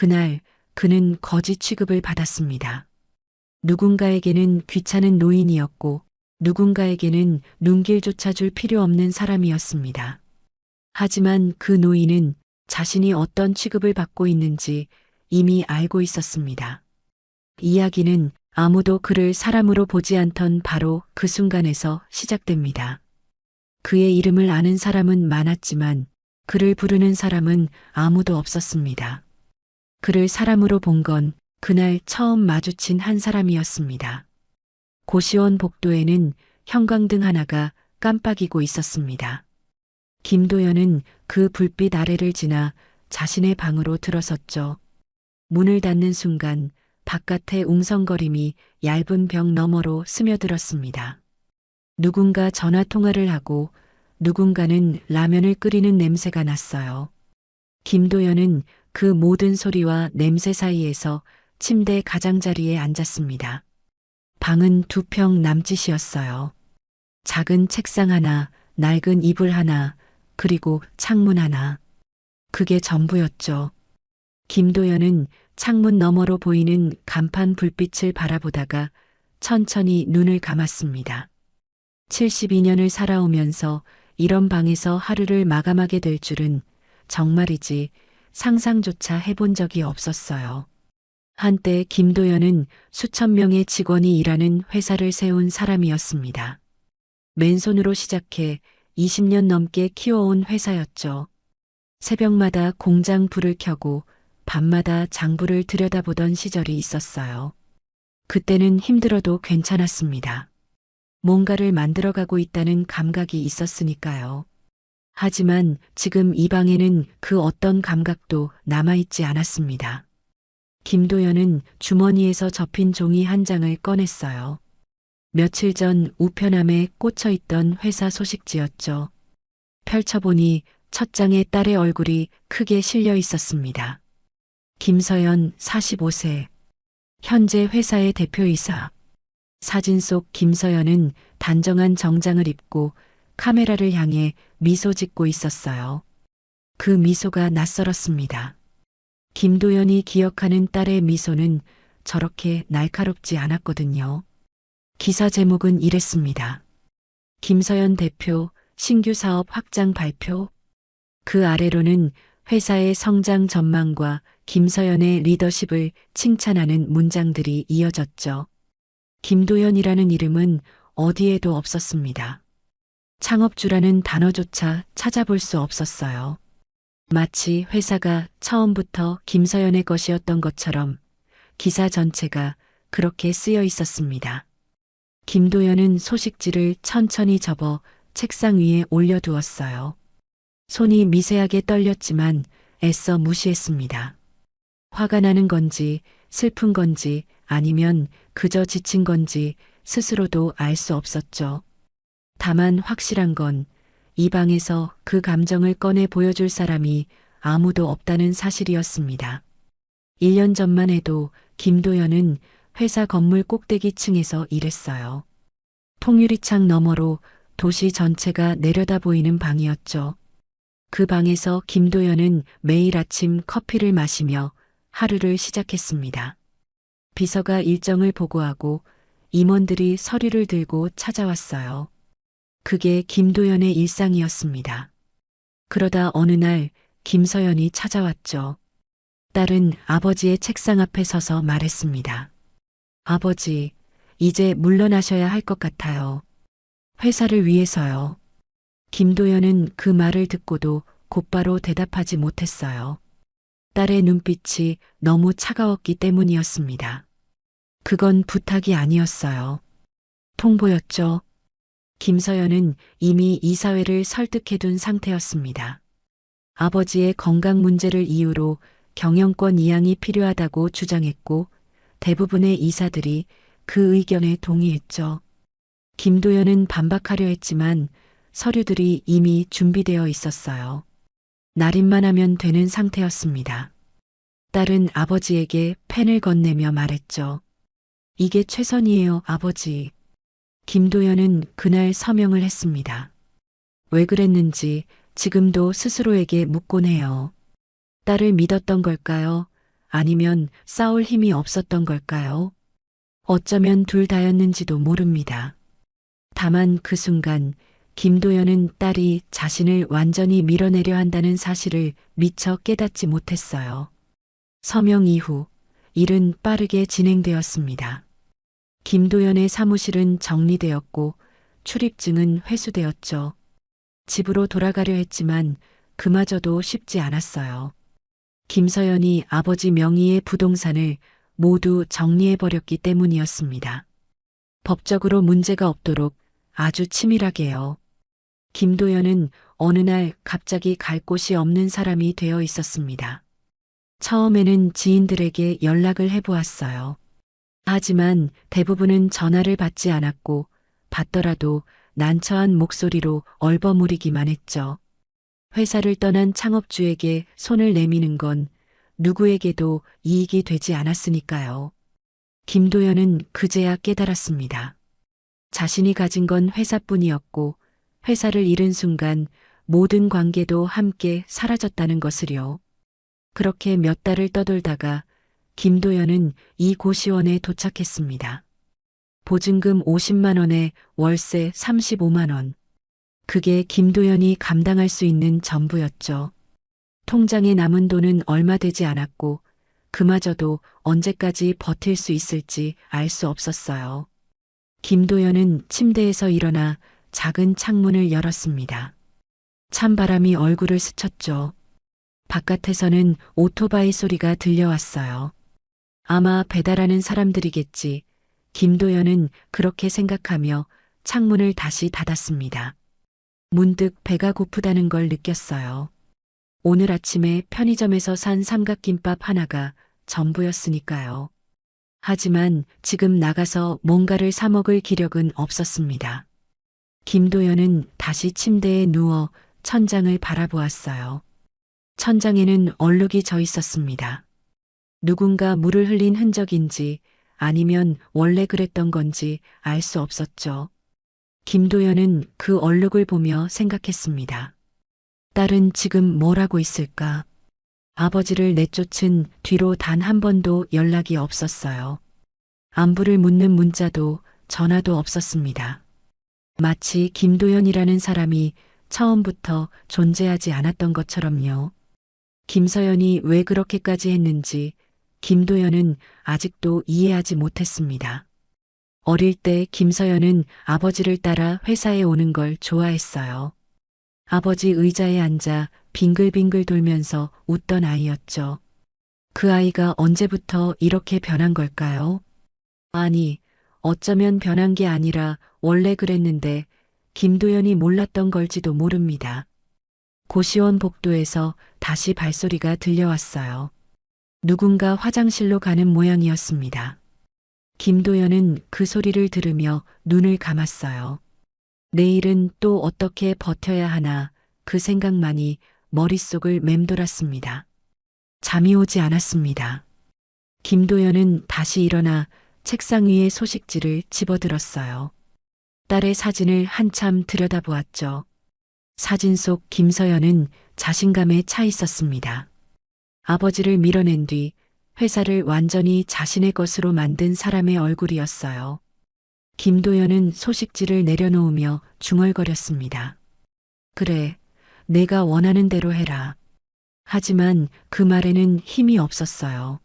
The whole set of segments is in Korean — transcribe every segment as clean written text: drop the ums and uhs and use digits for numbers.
그날 그는 거지 취급을 받았습니다. 누군가에게는 귀찮은 노인이었고 누군가에게는 눈길조차 줄 필요 없는 사람이었습니다. 하지만 그 노인은 자신이 어떤 취급을 받고 있는지 이미 알고 있었습니다. 이야기는 아무도 그를 사람으로 보지 않던 바로 그 순간에서 시작됩니다. 그의 이름을 아는 사람은 많았지만 그를 부르는 사람은 아무도 없었습니다. 그를 사람으로 본 건 그날 처음 마주친 한 사람이었습니다. 고시원 복도에는 형광등 하나가 깜빡이고 있었습니다. 김도연은 그 불빛 아래를 지나 자신의 방으로 들어섰죠. 문을 닫는 순간 바깥의 웅성거림이 얇은 벽 너머로 스며들었습니다. 누군가 전화 통화를 하고 누군가는 라면을 끓이는 냄새가 났어요. 김도연은 그 모든 소리와 냄새 사이에서 침대 가장자리에 앉았습니다. 방은 2평 남짓이었어요. 작은 책상 하나, 낡은 이불 하나, 그리고 창문 하나. 그게 전부였죠. 김도연은 창문 너머로 보이는 간판 불빛을 바라보다가 천천히 눈을 감았습니다. 72년을 살아오면서 이런 방에서 하루를 마감하게 될 줄은 정말이지 상상조차 해본 적이 없었어요. 한때 김도연은 수천 명의 직원이 일하는 회사를 세운 사람이었습니다. 맨손으로 시작해 20년 넘게 키워온 회사였죠. 새벽마다 공장 불을 켜고 밤마다 장부를 들여다보던 시절이 있었어요. 그때는 힘들어도 괜찮았습니다. 뭔가를 만들어가고 있다는 감각이 있었으니까요. 하지만 지금 이 방에는 그 어떤 감각도 남아있지 않았습니다. 김도연은 주머니에서 접힌 종이 한 장을 꺼냈어요. 며칠 전 우편함에 꽂혀있던 회사 소식지였죠. 펼쳐보니 첫 장에 딸의 얼굴이 크게 실려 있었습니다. 김서연 45세. 현재 회사의 대표이사. 사진 속 김서연은 단정한 정장을 입고 카메라를 향해 미소 짓고 있었어요. 그 미소가 낯설었습니다. 김도연이 기억하는 딸의 미소는 저렇게 날카롭지 않았거든요. 기사 제목은 이랬습니다. 김서연 대표 신규 사업 확장 발표. 그 아래로는 회사의 성장 전망과 김서연의 리더십을 칭찬하는 문장들이 이어졌죠. 김도연이라는 이름은 어디에도 없었습니다. 창업주라는 단어조차 찾아볼 수 없었어요. 마치 회사가 처음부터 김서연의 것이었던 것처럼 기사 전체가 그렇게 쓰여 있었습니다. 김도연은 소식지를 천천히 접어 책상 위에 올려두었어요. 손이 미세하게 떨렸지만 애써 무시했습니다. 화가 나는 건지 슬픈 건지 아니면 그저 지친 건지 스스로도 알 수 없었죠. 다만 확실한 건 이 방에서 그 감정을 꺼내 보여줄 사람이 아무도 없다는 사실이었습니다. 1년 전만 해도 김도연은 회사 건물 꼭대기층에서 일했어요. 통유리창 너머로 도시 전체가 내려다 보이는 방이었죠. 그 방에서 김도연은 매일 아침 커피를 마시며 하루를 시작했습니다. 비서가 일정을 보고하고 임원들이 서류를 들고 찾아왔어요. 그게 김도연의 일상이었습니다. 그러다 어느 날 김서연이 찾아왔죠. 딸은 아버지의 책상 앞에 서서 말했습니다. 아버지, 이제 물러나셔야 할 것 같아요. 회사를 위해서요. 김도연은 그 말을 듣고도 곧바로 대답하지 못했어요. 딸의 눈빛이 너무 차가웠기 때문이었습니다. 그건 부탁이 아니었어요. 통보였죠. 김서연은 이미 이사회를 설득해둔 상태였습니다. 아버지의 건강 문제를 이유로 경영권 이양이 필요하다고 주장했고 대부분의 이사들이 그 의견에 동의했죠. 김도연은 반박하려 했지만 서류들이 이미 준비되어 있었어요. 날인만 하면 되는 상태였습니다. 딸은 아버지에게 펜을 건네며 말했죠. 이게 최선이에요, 아버지. 김도연은 그날 서명을 했습니다. 왜 그랬는지 지금도 스스로에게 묻곤 해요. 딸을 믿었던 걸까요? 아니면 싸울 힘이 없었던 걸까요? 어쩌면 둘 다였는지도 모릅니다. 다만 그 순간 김도연은 딸이 자신을 완전히 밀어내려 한다는 사실을 미처 깨닫지 못했어요. 서명 이후 일은 빠르게 진행되었습니다. 김도연의 사무실은 정리되었고 출입증은 회수되었죠. 집으로 돌아가려 했지만 그마저도 쉽지 않았어요. 김서연이 아버지 명의의 부동산을 모두 정리해버렸기 때문이었습니다. 법적으로 문제가 없도록 아주 치밀하게요. 김도연은 어느 날 갑자기 갈 곳이 없는 사람이 되어 있었습니다. 처음에는 지인들에게 연락을 해보았어요. 하지만 대부분은 전화를 받지 않았고 받더라도 난처한 목소리로 얼버무리기만 했죠. 회사를 떠난 창업주에게 손을 내미는 건 누구에게도 이익이 되지 않았으니까요. 김도연은 그제야 깨달았습니다. 자신이 가진 건 회사뿐이었고 회사를 잃은 순간 모든 관계도 함께 사라졌다는 것을요. 그렇게 몇 달을 떠돌다가 김도연은 이 고시원에 도착했습니다. 보증금 50만 원에 월세 35만 원. 그게 김도연이 감당할 수 있는 전부였죠. 통장에 남은 돈은 얼마 되지 않았고 그마저도 언제까지 버틸 수 있을지 알 수 없었어요. 김도연은 침대에서 일어나 작은 창문을 열었습니다. 찬바람이 얼굴을 스쳤죠. 바깥에서는 오토바이 소리가 들려왔어요. 아마 배달하는 사람들이겠지. 김도연은 그렇게 생각하며 창문을 다시 닫았습니다. 문득 배가 고프다는 걸 느꼈어요. 오늘 아침에 편의점에서 산 삼각김밥 하나가 전부였으니까요. 하지만 지금 나가서 뭔가를 사 먹을 기력은 없었습니다. 김도연은 다시 침대에 누워 천장을 바라보았어요. 천장에는 얼룩이 져 있었습니다. 누군가 물을 흘린 흔적인지 아니면 원래 그랬던 건지 알 수 없었죠. 김도연은 그 얼룩을 보며 생각했습니다. 딸은 지금 뭘 하고 있을까? 아버지를 내쫓은 뒤로 단 한 번도 연락이 없었어요. 안부를 묻는 문자도 전화도 없었습니다. 마치 김도연이라는 사람이 처음부터 존재하지 않았던 것처럼요. 김서연이 왜 그렇게까지 했는지 김도연은 아직도 이해하지 못했습니다. 어릴 때 김서연은 아버지를 따라 회사에 오는 걸 좋아했어요. 아버지 의자에 앉아 빙글빙글 돌면서 웃던 아이였죠. 그 아이가 언제부터 이렇게 변한 걸까요? 아니, 어쩌면 변한 게 아니라 원래 그랬는데 김도연이 몰랐던 걸지도 모릅니다. 고시원 복도에서 다시 발소리가 들려왔어요. 누군가 화장실로 가는 모양이었습니다. 김도연은 그 소리를 들으며 눈을 감았어요. 내일은 또 어떻게 버텨야 하나 그 생각만이 머릿속을 맴돌았습니다. 잠이 오지 않았습니다. 김도연은 다시 일어나 책상 위에 소식지를 집어들었어요. 딸의 사진을 한참 들여다보았죠. 사진 속 김서연은 자신감에 차 있었습니다. 아버지를 밀어낸 뒤 회사를 완전히 자신의 것으로 만든 사람의 얼굴이었어요. 김도연은 소식지를 내려놓으며 중얼거렸습니다. 그래, 내가 원하는 대로 해라. 하지만 그 말에는 힘이 없었어요.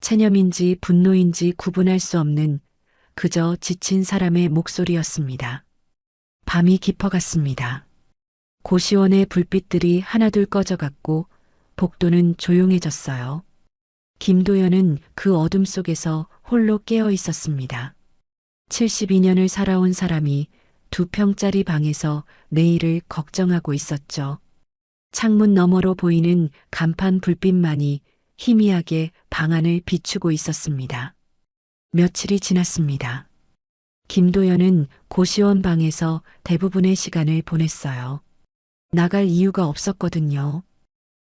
체념인지 분노인지 구분할 수 없는 그저 지친 사람의 목소리였습니다. 밤이 깊어갔습니다. 고시원의 불빛들이 하나둘 꺼져갔고 복도는 조용해졌어요. 김도연은 그 어둠 속에서 홀로 깨어 있었습니다. 72년을 살아온 사람이 2평짜리 방에서 내일을 걱정하고 있었죠. 창문 너머로 보이는 간판 불빛만이 희미하게 방 안을 비추고 있었습니다. 며칠이 지났습니다. 김도연은 고시원 방에서 대부분의 시간을 보냈어요. 나갈 이유가 없었거든요.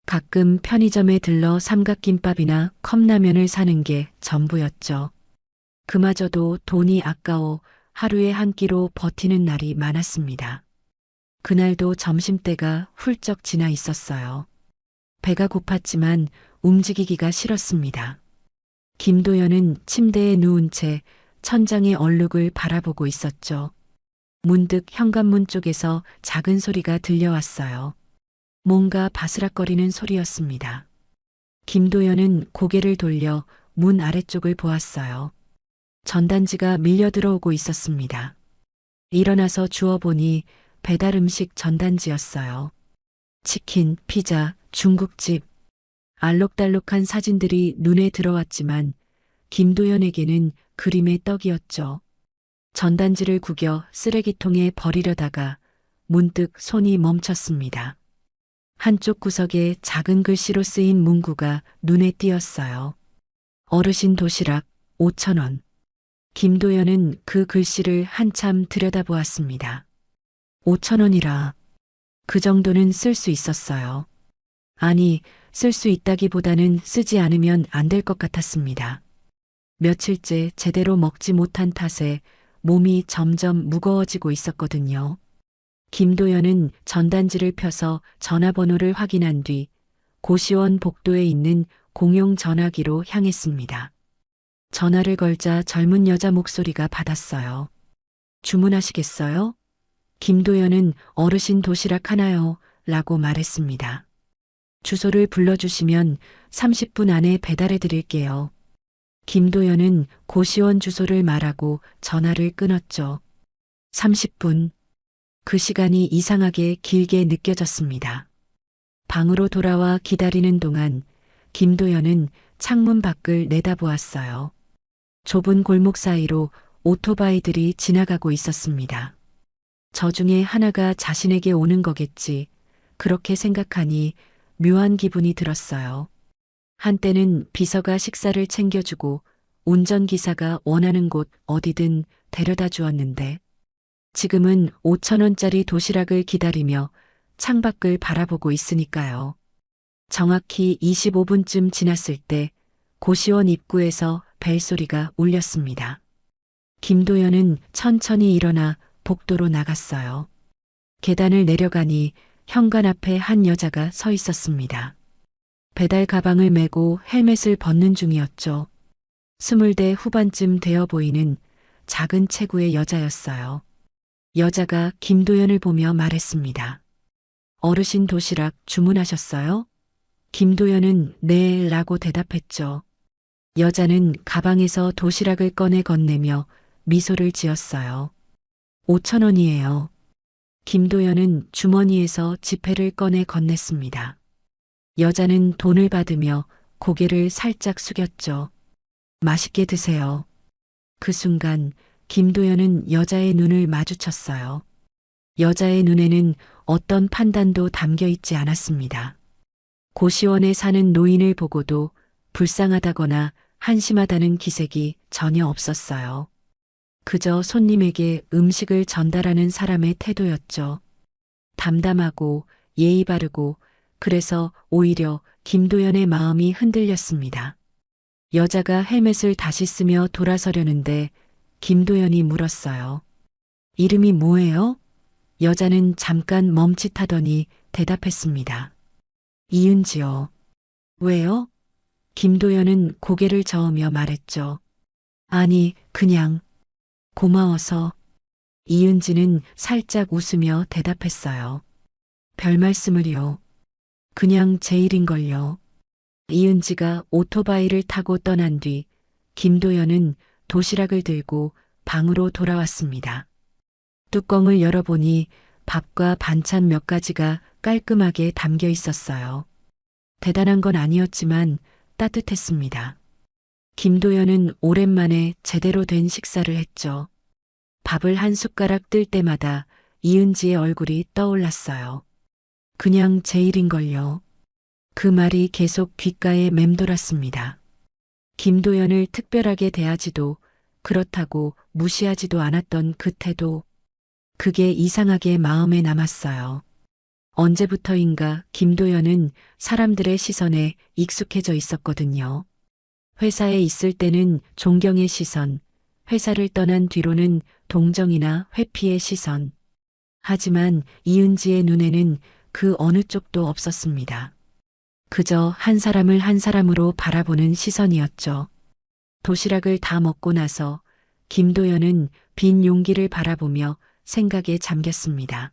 가끔 편의점에 들러 삼각김밥이나 컵라면을 사는 게 전부였죠. 그마저도 돈이 아까워 하루에 한 끼로 버티는 날이 많았습니다. 그날도 점심때가 훌쩍 지나 있었어요. 배가 고팠지만 움직이기가 싫었습니다. 김도연은 침대에 누운 채 천장의 얼룩을 바라보고 있었죠. 문득 현관문 쪽에서 작은 소리가 들려왔어요. 뭔가 바스락거리는 소리였습니다. 김도연은 고개를 돌려 문 아래쪽을 보았어요. 전단지가 밀려 들어오고 있었습니다. 일어나서 주워보니 배달 음식 전단지였어요. 치킨, 피자, 중국집. 알록달록한 사진들이 눈에 들어왔지만 김도연에게는 그림의 떡이었죠. 전단지를 구겨 쓰레기통에 버리려다가 문득 손이 멈췄습니다. 한쪽 구석에 작은 글씨로 쓰인 문구가 눈에 띄었어요. 어르신 도시락 5,000원. 김도연은 그 글씨를 한참 들여다보았습니다. 5,000원이라. 그 정도는 쓸 수 있었어요. 아니, 쓸 수 있다기보다는 쓰지 않으면 안 될 것 같았습니다. 며칠째 제대로 먹지 못한 탓에 몸이 점점 무거워지고 있었거든요. 김도연은 전단지를 펴서 전화번호를 확인한 뒤 고시원 복도에 있는 공용 전화기로 향했습니다. 전화를 걸자 젊은 여자 목소리가 받았어요. 주문하시겠어요? 김도연은 어르신 도시락 하나요? 라고 말했습니다. 주소를 불러주시면 30분 안에 배달해 드릴게요. 김도연은 고시원 주소를 말하고 전화를 끊었죠. 30분. 그 시간이 이상하게 길게 느껴졌습니다. 방으로 돌아와 기다리는 동안 김도연은 창문 밖을 내다보았어요. 좁은 골목 사이로 오토바이들이 지나가고 있었습니다. 저 중에 하나가 자신에게 오는 거겠지. 그렇게 생각하니 묘한 기분이 들었어요. 한때는 비서가 식사를 챙겨주고 운전기사가 원하는 곳 어디든 데려다 주었는데 지금은 5,000원짜리 도시락을 기다리며 창밖을 바라보고 있으니까요. 정확히 25분쯤 지났을 때 고시원 입구에서 벨소리가 울렸습니다. 김도연은 천천히 일어나 복도로 나갔어요. 계단을 내려가니 현관 앞에 한 여자가 서 있었습니다. 배달 가방을 메고 헬멧을 벗는 중이었죠. 20대 후반쯤 되어 보이는 작은 체구의 여자였어요. 여자가 김도연을 보며 말했습니다. 어르신 도시락 주문하셨어요? 김도연은 네 라고 대답했죠. 여자는 가방에서 도시락을 꺼내 건네며 미소를 지었어요. 5,000원이에요. 김도연은 주머니에서 지폐를 꺼내 건넸습니다. 여자는 돈을 받으며 고개를 살짝 숙였죠. 맛있게 드세요. 그 순간 김도연은 여자의 눈을 마주쳤어요. 여자의 눈에는 어떤 판단도 담겨 있지 않았습니다. 고시원에 사는 노인을 보고도 불쌍하다거나 한심하다는 기색이 전혀 없었어요. 그저 손님에게 음식을 전달하는 사람의 태도였죠. 담담하고 예의 바르고 그래서 오히려 김도연의 마음이 흔들렸습니다. 여자가 헬멧을 다시 쓰며 돌아서려는데 김도연이 물었어요. 이름이 뭐예요? 여자는 잠깐 멈칫하더니 대답했습니다. 이은지요. 왜요? 김도연은 고개를 저으며 말했죠. 아니, 그냥 고마워서. 이은지는 살짝 웃으며 대답했어요. 별 말씀을요. 그냥 제 일인걸요. 이은지가 오토바이를 타고 떠난 뒤 김도연은 도시락을 들고 방으로 돌아왔습니다. 뚜껑을 열어보니 밥과 반찬 몇 가지가 깔끔하게 담겨 있었어요. 대단한 건 아니었지만 따뜻했습니다. 김도연은 오랜만에 제대로 된 식사를 했죠. 밥을 한 숟가락 뜰 때마다 이은지의 얼굴이 떠올랐어요. 그냥 제 일인걸요. 그 말이 계속 귓가에 맴돌았습니다. 김도연을 특별하게 대하지도 그렇다고 무시하지도 않았던 그 태도. 그게 이상하게 마음에 남았어요. 언제부터인가 김도연은 사람들의 시선에 익숙해져 있었거든요. 회사에 있을 때는 존경의 시선, 회사를 떠난 뒤로는 동정이나 회피의 시선. 하지만 이은지의 눈에는 그 어느 쪽도 없었습니다. 그저 한 사람을 한 사람으로 바라보는 시선이었죠. 도시락을 다 먹고 나서 김도연은 빈 용기를 바라보며 생각에 잠겼습니다.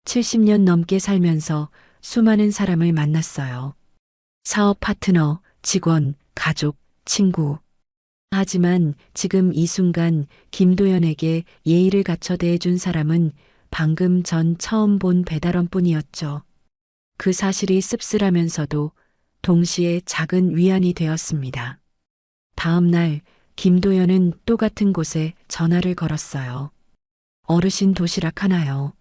70년 넘게 살면서 수많은 사람을 만났어요. 사업 파트너, 직원, 가족, 친구. 하지만 지금 이 순간 김도연에게 예의를 갖춰 대해준 사람은 방금 전 처음 본 배달원 뿐이었죠. 그 사실이 씁쓸하면서도 동시에 작은 위안이 되었습니다. 다음 날 김도연은 또 같은 곳에 전화를 걸었어요. 어르신 도시락 하나요.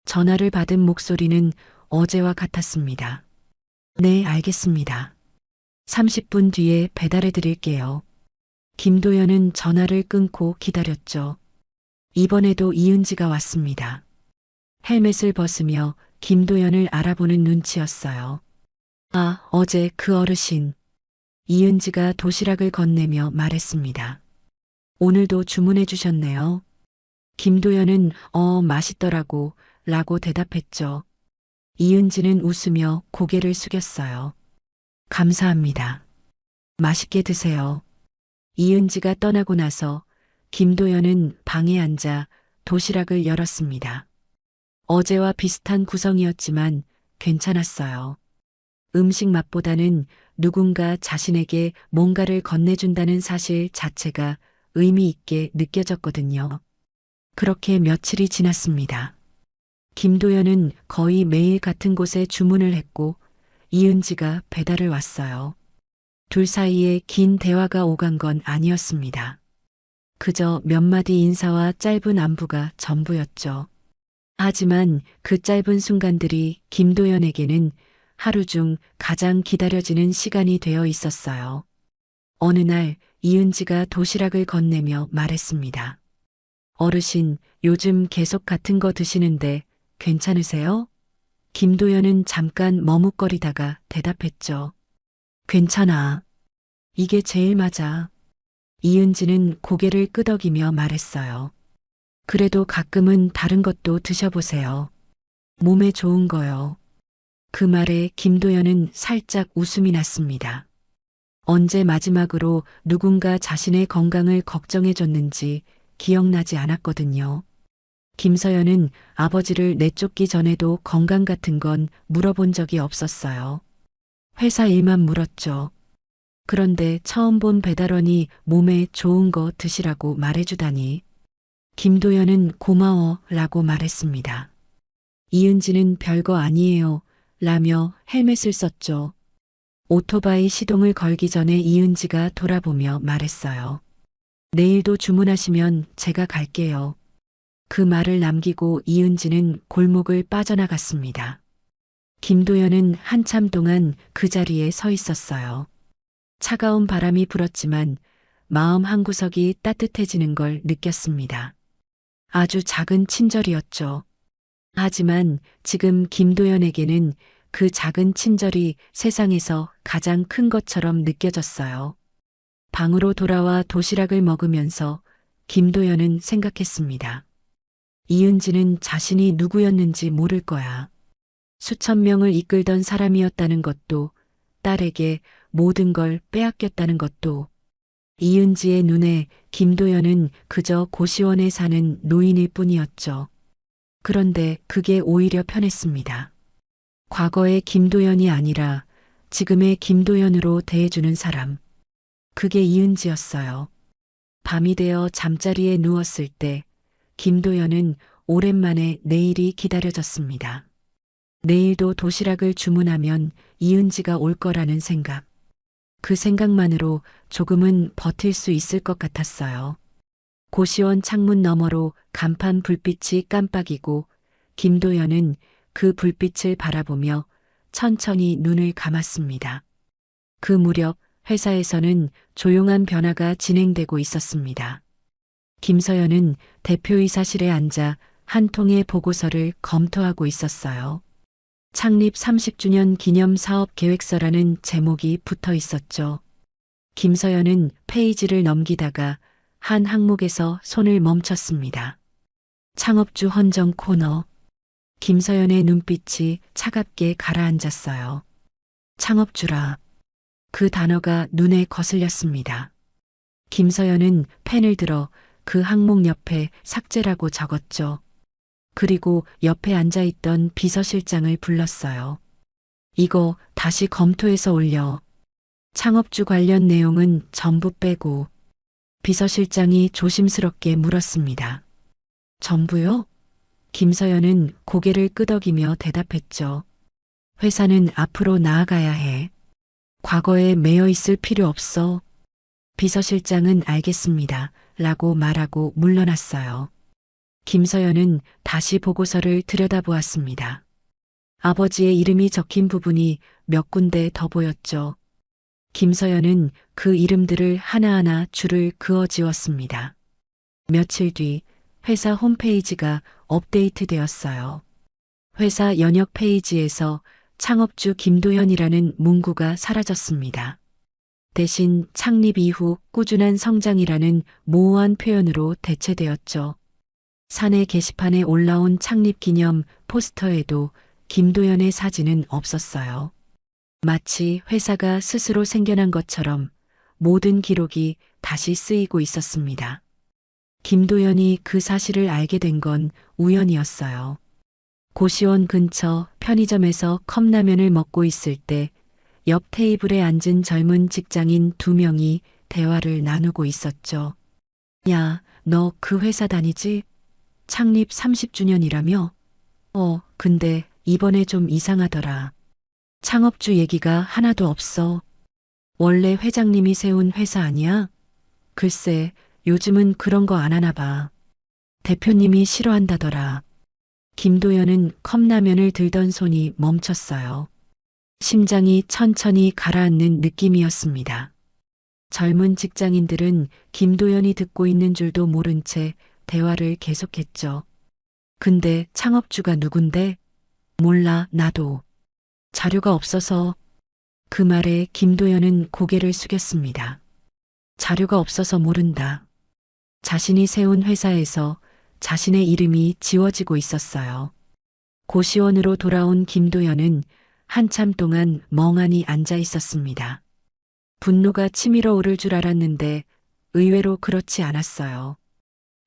전화를 받은 목소리는 어제와 같았습니다. 네, 알겠습니다. 30분 뒤에 배달해 드릴게요. 김도연은 전화를 끊고 기다렸죠. 이번에도 이은지가 왔습니다. 헬멧을 벗으며 김도연을 알아보는 눈치였어요. 아, 어제 그 어르신. 이은지가 도시락을 건네며 말했습니다. 오늘도 주문해 주셨네요. 김도연은 맛있더라고 라고 대답했죠. 이은지는 웃으며 고개를 숙였어요. 감사합니다. 맛있게 드세요. 이은지가 떠나고 나서 김도연은 방에 앉아 도시락을 열었습니다. 어제와 비슷한 구성이었지만 괜찮았어요. 음식 맛보다는 누군가 자신에게 뭔가를 건네준다는 사실 자체가 의미 있게 느껴졌거든요. 그렇게 며칠이 지났습니다. 김도연은 거의 매일 같은 곳에 주문을 했고 이은지가 배달을 왔어요. 둘 사이에 긴 대화가 오간 건 아니었습니다. 그저 몇 마디 인사와 짧은 안부가 전부였죠. 하지만 그 짧은 순간들이 김도연에게는 하루 중 가장 기다려지는 시간이 되어 있었어요. 어느 날 이은지가 도시락을 건네며 말했습니다. 어르신, 요즘 계속 같은 거 드시는데 괜찮으세요? 김도연은 잠깐 머뭇거리다가 대답했죠. 괜찮아. 이게 제일 맞아. 이은지는 고개를 끄덕이며 말했어요. 그래도 가끔은 다른 것도 드셔보세요. 몸에 좋은 거요. 그 말에 김도연은 살짝 웃음이 났습니다. 언제 마지막으로 누군가 자신의 건강을 걱정해줬는지 기억나지 않았거든요. 김서연은 아버지를 내쫓기 전에도 건강 같은 건 물어본 적이 없었어요. 회사 일만 물었죠. 그런데 처음 본 배달원이 몸에 좋은 거 드시라고 말해주다니. 김도연은 고마워 라고 말했습니다. 이은지는 별거 아니에요 라며 헬멧을 썼죠. 오토바이 시동을 걸기 전에 이은지가 돌아보며 말했어요. 내일도 주문하시면 제가 갈게요. 그 말을 남기고 이은지는 골목을 빠져나갔습니다. 김도연은 한참 동안 그 자리에 서 있었어요. 차가운 바람이 불었지만 마음 한구석이 따뜻해지는 걸 느꼈습니다. 아주 작은 친절이었죠. 하지만 지금 김도연에게는 그 작은 친절이 세상에서 가장 큰 것처럼 느껴졌어요. 방으로 돌아와 도시락을 먹으면서 김도연은 생각했습니다. 이은지는 자신이 누구였는지 모를 거야. 수천 명을 이끌던 사람이었다는 것도, 딸에게 모든 걸 빼앗겼다는 것도. 이은지의 눈에 김도연은 그저 고시원에 사는 노인일 뿐이었죠. 그런데 그게 오히려 편했습니다. 과거의 김도연이 아니라 지금의 김도연으로 대해주는 사람. 그게 이은지였어요. 밤이 되어 잠자리에 누웠을 때 김도연은 오랜만에 내일이 기다려졌습니다. 내일도 도시락을 주문하면 이은지가 올 거라는 생각. 그 생각만으로 조금은 버틸 수 있을 것 같았어요. 고시원 창문 너머로 간판 불빛이 깜빡이고 김도연은 그 불빛을 바라보며 천천히 눈을 감았습니다. 그 무렵 회사에서는 조용한 변화가 진행되고 있었습니다. 김서연은 대표이사실에 앉아 한 통의 보고서를 검토하고 있었어요. 창립 30주년 기념 사업 계획서라는 제목이 붙어 있었죠. 김서연은 페이지를 넘기다가 한 항목에서 손을 멈췄습니다. 창업주 헌정 코너. 김서연의 눈빛이 차갑게 가라앉았어요. 창업주라. 그 단어가 눈에 거슬렸습니다. 김서연은 펜을 들어 그 항목 옆에 삭제라고 적었죠. 그리고 옆에 앉아있던 비서실장을 불렀어요. 이거 다시 검토해서 올려. 창업주 관련 내용은 전부 빼고. 비서실장이 조심스럽게 물었습니다. 전부요? 김서연은 고개를 끄덕이며 대답했죠. 회사는 앞으로 나아가야 해. 과거에 매여 있을 필요 없어. 비서실장은 알겠습니다. 라고 말하고 물러났어요. 김서연은 다시 보고서를 들여다보았습니다. 아버지의 이름이 적힌 부분이 몇 군데 더 보였죠. 김서연은 그 이름들을 하나하나 줄을 그어 지웠습니다. 며칠 뒤 회사 홈페이지가 업데이트되었어요. 회사 연역 페이지에서 창업주 김도연이라는 문구가 사라졌습니다. 대신 창립 이후 꾸준한 성장이라는 모호한 표현으로 대체되었죠. 사내 게시판에 올라온 창립 기념 포스터에도 김도연의 사진은 없었어요. 마치 회사가 스스로 생겨난 것처럼 모든 기록이 다시 쓰이고 있었습니다. 김도연이 그 사실을 알게 된 건 우연이었어요. 고시원 근처 편의점에서 컵라면을 먹고 있을 때 옆 테이블에 앉은 젊은 직장인 2명이 대화를 나누고 있었죠. 야, 너 그 회사 다니지? 창립 30주년이라며? 근데 이번에 좀 이상하더라. 창업주 얘기가 하나도 없어. 원래 회장님이 세운 회사 아니야? 글쎄, 요즘은 그런 거 안 하나 봐. 대표님이 싫어한다더라. 김도연은 컵라면을 들던 손이 멈췄어요. 심장이 천천히 가라앉는 느낌이었습니다. 젊은 직장인들은 김도연이 듣고 있는 줄도 모른 채 대화를 계속했죠. 근데 창업주가 누군데? 몰라, 나도. 자료가 없어서. 그 말에 김도연은 고개를 숙였습니다. 자료가 없어서 모른다. 자신이 세운 회사에서 자신의 이름이 지워지고 있었어요. 고시원으로 돌아온 김도연은 한참 동안 멍하니 앉아 있었습니다. 분노가 치밀어 오를 줄 알았는데 의외로 그렇지 않았어요.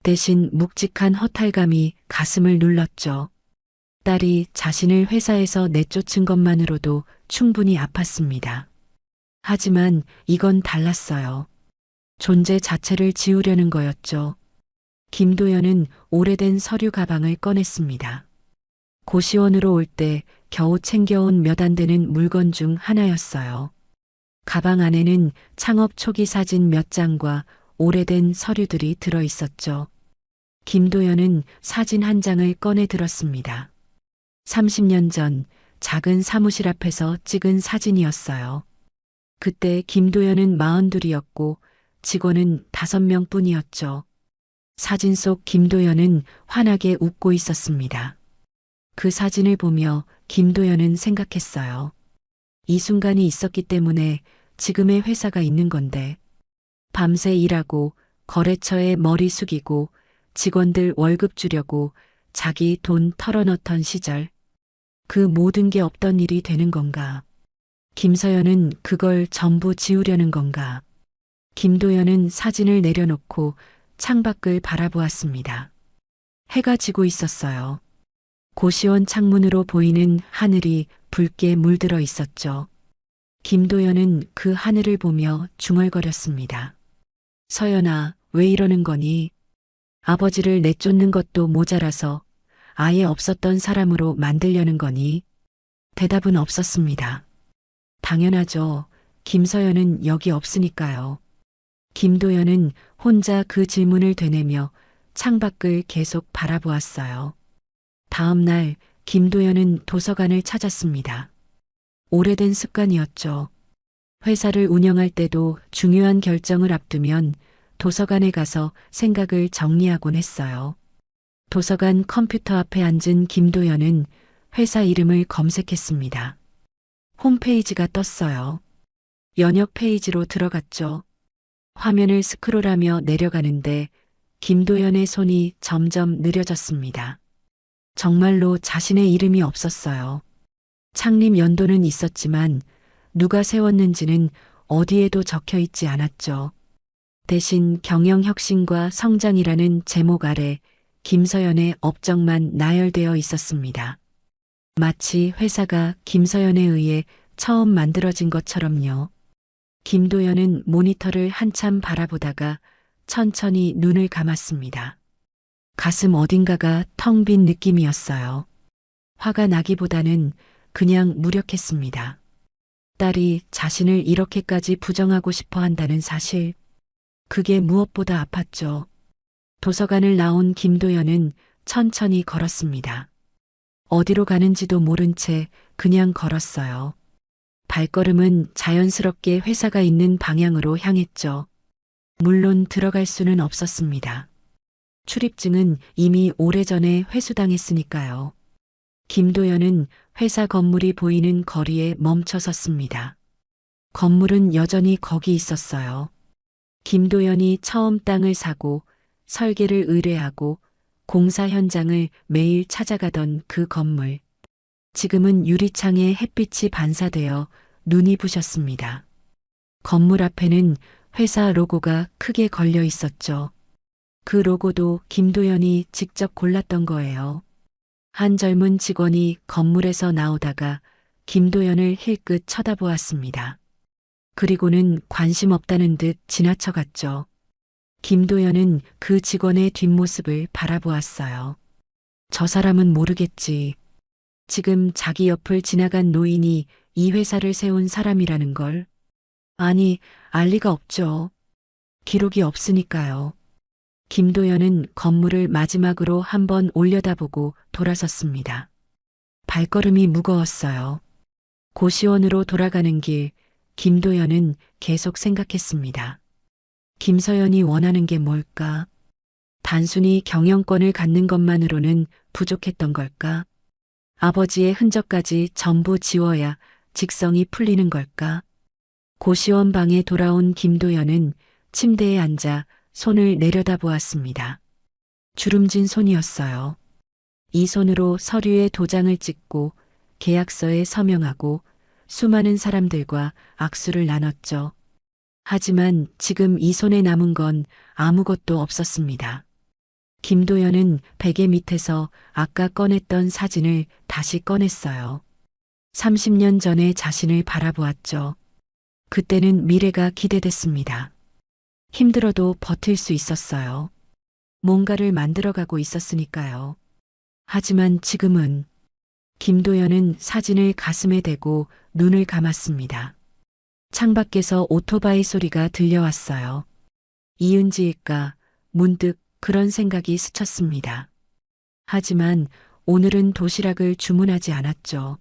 대신 묵직한 허탈감이 가슴을 눌렀죠. 딸이 자신을 회사에서 내쫓은 것만으로도 충분히 아팠습니다. 하지만 이건 달랐어요. 존재 자체를 지우려는 거였죠. 김도연은 오래된 서류 가방을 꺼냈습니다. 고시원으로 올 때 겨우 챙겨온 몇 안 되는 물건 중 하나였어요. 가방 안에는 창업 초기 사진 몇 장과 오래된 서류들이 들어 있었죠. 김도연은 사진 한 장을 꺼내 들었습니다. 30년 전 작은 사무실 앞에서 찍은 사진이었어요. 그때 김도연은 42이었고 직원은 5명 뿐이었죠. 사진 속 김도연은 환하게 웃고 있었습니다. 그 사진을 보며 김도연은 생각했어요. 이 순간이 있었기 때문에 지금의 회사가 있는 건데, 밤새 일하고 거래처에 머리 숙이고 직원들 월급 주려고 자기 돈 털어넣던 시절, 그 모든 게 없던 일이 되는 건가? 김서연은 그걸 전부 지우려는 건가? 김도연은 사진을 내려놓고 창밖을 바라보았습니다. 해가 지고 있었어요. 고시원 창문으로 보이는 하늘이 붉게 물들어 있었죠. 김도연은 그 하늘을 보며 중얼거렸습니다. 서연아, 왜 이러는 거니? 아버지를 내쫓는 것도 모자라서 아예 없었던 사람으로 만들려는 거니? 대답은 없었습니다. 당연하죠. 김서연은 여기 없으니까요. 김도연은 혼자 그 질문을 되뇌며 창밖을 계속 바라보았어요. 다음 날 김도연은 도서관을 찾았습니다. 오래된 습관이었죠. 회사를 운영할 때도 중요한 결정을 앞두면 도서관에 가서 생각을 정리하곤 했어요. 도서관 컴퓨터 앞에 앉은 김도연은 회사 이름을 검색했습니다. 홈페이지가 떴어요. 연역 페이지로 들어갔죠. 화면을 스크롤하며 내려가는데 김도연의 손이 점점 느려졌습니다. 정말로 자신의 이름이 없었어요. 창립 연도는 있었지만 누가 세웠는지는 어디에도 적혀 있지 않았죠. 대신 경영혁신과 성장이라는 제목 아래 김서연의 업적만 나열되어 있었습니다. 마치 회사가 김서연에 의해 처음 만들어진 것처럼요. 김도연은 모니터를 한참 바라보다가 천천히 눈을 감았습니다. 가슴 어딘가가 텅 빈 느낌이었어요. 화가 나기보다는 그냥 무력했습니다. 딸이 자신을 이렇게까지 부정하고 싶어 한다는 사실, 그게 무엇보다 아팠죠. 도서관을 나온 김도연은 천천히 걸었습니다. 어디로 가는지도 모른 채 그냥 걸었어요. 발걸음은 자연스럽게 회사가 있는 방향으로 향했죠. 물론 들어갈 수는 없었습니다. 출입증은 이미 오래전에 회수당했으니까요. 김도연은 회사 건물이 보이는 거리에 멈춰 섰습니다. 건물은 여전히 거기 있었어요. 김도연이 처음 땅을 사고 설계를 의뢰하고 공사 현장을 매일 찾아가던 그 건물. 지금은 유리창에 햇빛이 반사되어 눈이 부셨습니다. 건물 앞에는 회사 로고가 크게 걸려 있었죠. 그 로고도 김도연이 직접 골랐던 거예요. 한 젊은 직원이 건물에서 나오다가 김도연을 힐끗 쳐다보았습니다. 그리고는 관심 없다는 듯 지나쳐갔죠. 김도연은 그 직원의 뒷모습을 바라보았어요. 저 사람은 모르겠지. 지금 자기 옆을 지나간 노인이 이 회사를 세운 사람이라는 걸. 아니, 알 리가 없죠. 기록이 없으니까요. 김도연은 건물을 마지막으로 한번 올려다보고 돌아섰습니다. 발걸음이 무거웠어요. 고시원으로 돌아가는 길, 김도연은 계속 생각했습니다. 김서연이 원하는 게 뭘까? 단순히 경영권을 갖는 것만으로는 부족했던 걸까? 아버지의 흔적까지 전부 지워야 직성이 풀리는 걸까? 고시원 방에 돌아온 김도연은 침대에 앉아 손을 내려다보았습니다. 주름진 손이었어요. 이 손으로 서류에 도장을 찍고 계약서에 서명하고 수많은 사람들과 악수를 나눴죠. 하지만 지금 이 손에 남은 건 아무것도 없었습니다. 김도연은 베개 밑에서 아까 꺼냈던 사진을 다시 꺼냈어요. 30년 전의 자신을 바라보았죠. 그때는 미래가 기대됐습니다. 힘들어도 버틸 수 있었어요. 뭔가를 만들어가고 있었으니까요. 하지만 지금은 김도연은 사진을 가슴에 대고 눈을 감았습니다. 창밖에서 오토바이 소리가 들려왔어요. 이은지일까 문득 그런 생각이 스쳤습니다. 하지만 오늘은 도시락을 주문하지 않았죠.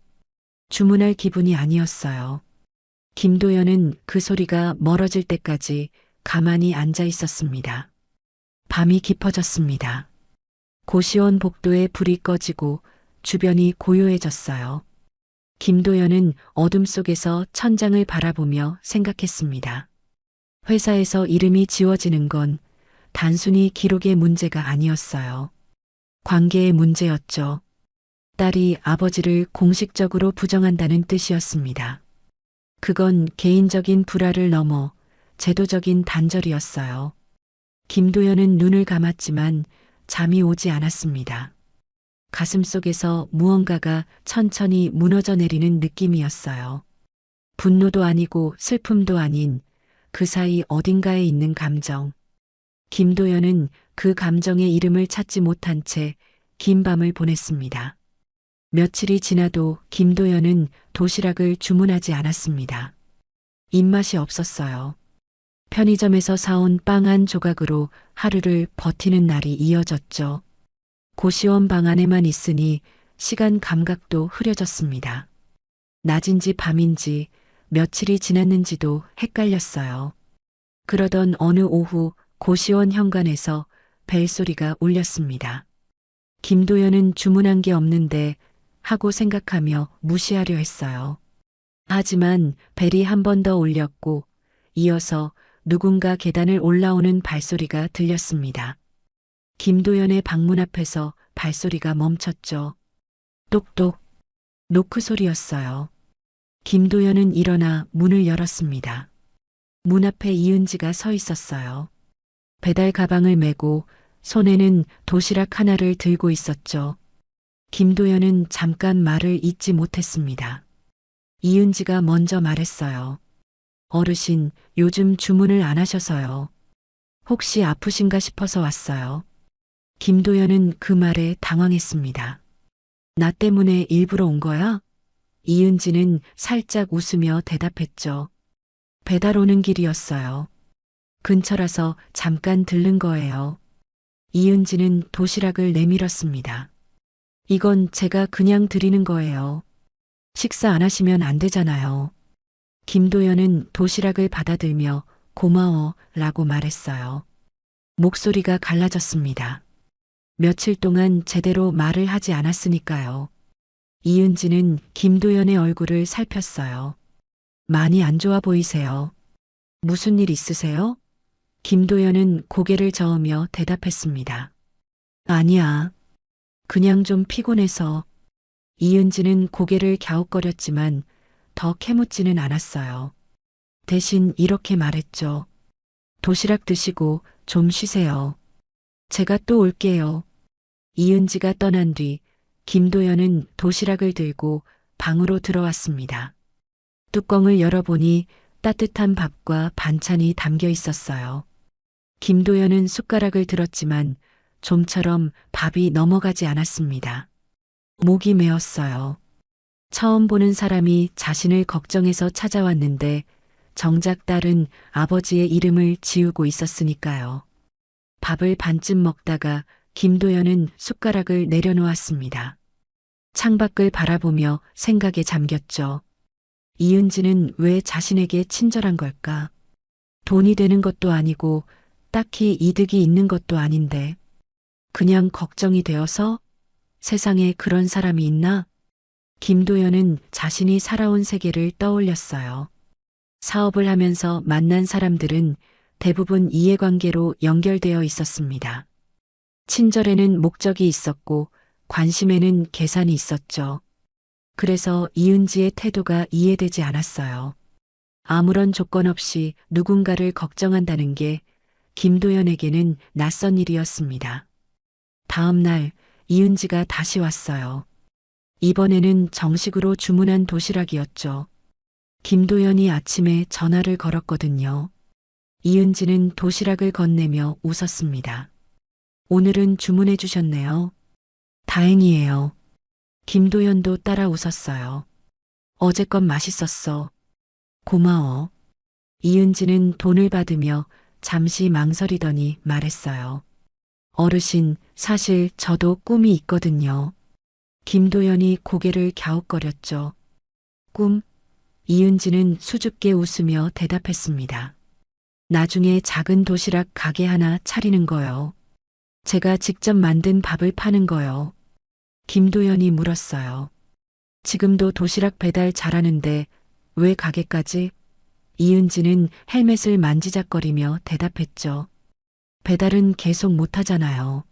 주문할 기분이 아니었어요. 김도연은 그 소리가 멀어질 때까지 가만히 앉아 있었습니다. 밤이 깊어졌습니다. 고시원 복도에 불이 꺼지고 주변이 고요해졌어요. 김도연은 어둠 속에서 천장을 바라보며 생각했습니다. 회사에서 이름이 지워지는 건 단순히 기록의 문제가 아니었어요. 관계의 문제였죠. 딸이 아버지를 공식적으로 부정한다는 뜻이었습니다. 그건 개인적인 불화를 넘어 제도적인 단절이었어요. 김도연은 눈을 감았지만 잠이 오지 않았습니다. 가슴 속에서 무언가가 천천히 무너져 내리는 느낌이었어요. 분노도 아니고 슬픔도 아닌 그 사이 어딘가에 있는 감정. 김도연은 그 감정의 이름을 찾지 못한 채 긴 밤을 보냈습니다. 며칠이 지나도 김도연은 도시락을 주문하지 않았습니다. 입맛이 없었어요. 편의점에서 사온 빵 한 조각으로 하루를 버티는 날이 이어졌죠. 고시원 방 안에만 있으니 시간 감각도 흐려졌습니다. 낮인지 밤인지 며칠이 지났는지도 헷갈렸어요. 그러던 어느 오후 고시원 현관에서 벨소리가 울렸습니다. 김도연은 주문한 게 없는데 하고 생각하며 무시하려 했어요. 하지만 벨이 한 번 더 울렸고 이어서 누군가 계단을 올라오는 발소리가 들렸습니다. 김도연의 방문 앞에서 발소리가 멈췄죠. 똑똑, 노크 소리였어요. 김도연은 일어나 문을 열었습니다. 문 앞에 이은지가 서 있었어요. 배달 가방을 메고 손에는 도시락 하나를 들고 있었죠. 김도연은 잠깐 말을 잇지 못했습니다. 이은지가 먼저 말했어요. 어르신, 요즘 주문을 안 하셔서요. 혹시 아프신가 싶어서 왔어요. 김도연은 그 말에 당황했습니다. 나 때문에 일부러 온 거야? 이은지는 살짝 웃으며 대답했죠. 배달 오는 길이었어요. 근처라서 잠깐 들른 거예요. 이은지는 도시락을 내밀었습니다. 이건 제가 그냥 드리는 거예요. 식사 안 하시면 안 되잖아요. 김도연은 도시락을 받아들며 고마워 라고 말했어요. 목소리가 갈라졌습니다. 며칠 동안 제대로 말을 하지 않았으니까요. 이은지는 김도연의 얼굴을 살폈어요. 많이 안 좋아 보이세요. 무슨 일 있으세요? 김도연은 고개를 저으며 대답했습니다. 아니야. 그냥 좀 피곤해서. 이은지는 고개를 갸웃거렸지만 더 캐묻지는 않았어요. 대신 이렇게 말했죠. 도시락 드시고 좀 쉬세요. 제가 또 올게요. 이은지가 떠난 뒤 김도연은 도시락을 들고 방으로 들어왔습니다. 뚜껑을 열어보니 따뜻한 밥과 반찬이 담겨 있었어요. 김도연은 숟가락을 들었지만 좀처럼 밥이 넘어가지 않았습니다. 목이 메었어요. 처음 보는 사람이 자신을 걱정해서 찾아왔는데 정작 딸은 아버지의 이름을 지우고 있었으니까요. 밥을 반쯤 먹다가 김도연은 숟가락을 내려놓았습니다. 창밖을 바라보며 생각에 잠겼죠. 이은지는 왜 자신에게 친절한 걸까? 돈이 되는 것도 아니고 딱히 이득이 있는 것도 아닌데 그냥 걱정이 되어서? 세상에 그런 사람이 있나? 김도연은 자신이 살아온 세계를 떠올렸어요. 사업을 하면서 만난 사람들은 대부분 이해관계로 연결되어 있었습니다. 친절에는 목적이 있었고 관심에는 계산이 있었죠. 그래서 이은지의 태도가 이해되지 않았어요. 아무런 조건 없이 누군가를 걱정한다는 게 김도연에게는 낯선 일이었습니다. 다음 날 이은지가 다시 왔어요. 이번에는 정식으로 주문한 도시락이었죠. 김도연이 아침에 전화를 걸었거든요. 이은지는 도시락을 건네며 웃었습니다. 오늘은 주문해 주셨네요. 다행이에요. 김도연도 따라 웃었어요. 어제껏 맛있었어. 고마워. 이은지는 돈을 받으며 잠시 망설이더니 말했어요. 어르신, 사실 저도 꿈이 있거든요. 김도연이 고개를 갸웃거렸죠. 꿈? 이은지는 수줍게 웃으며 대답했습니다. 나중에 작은 도시락 가게 하나 차리는 거요. 제가 직접 만든 밥을 파는 거요. 김도연이 물었어요. 지금도 도시락 배달 잘하는데 왜 가게까지? 이은지는 헬멧을 만지작거리며 대답했죠. 배달은 계속 못하잖아요.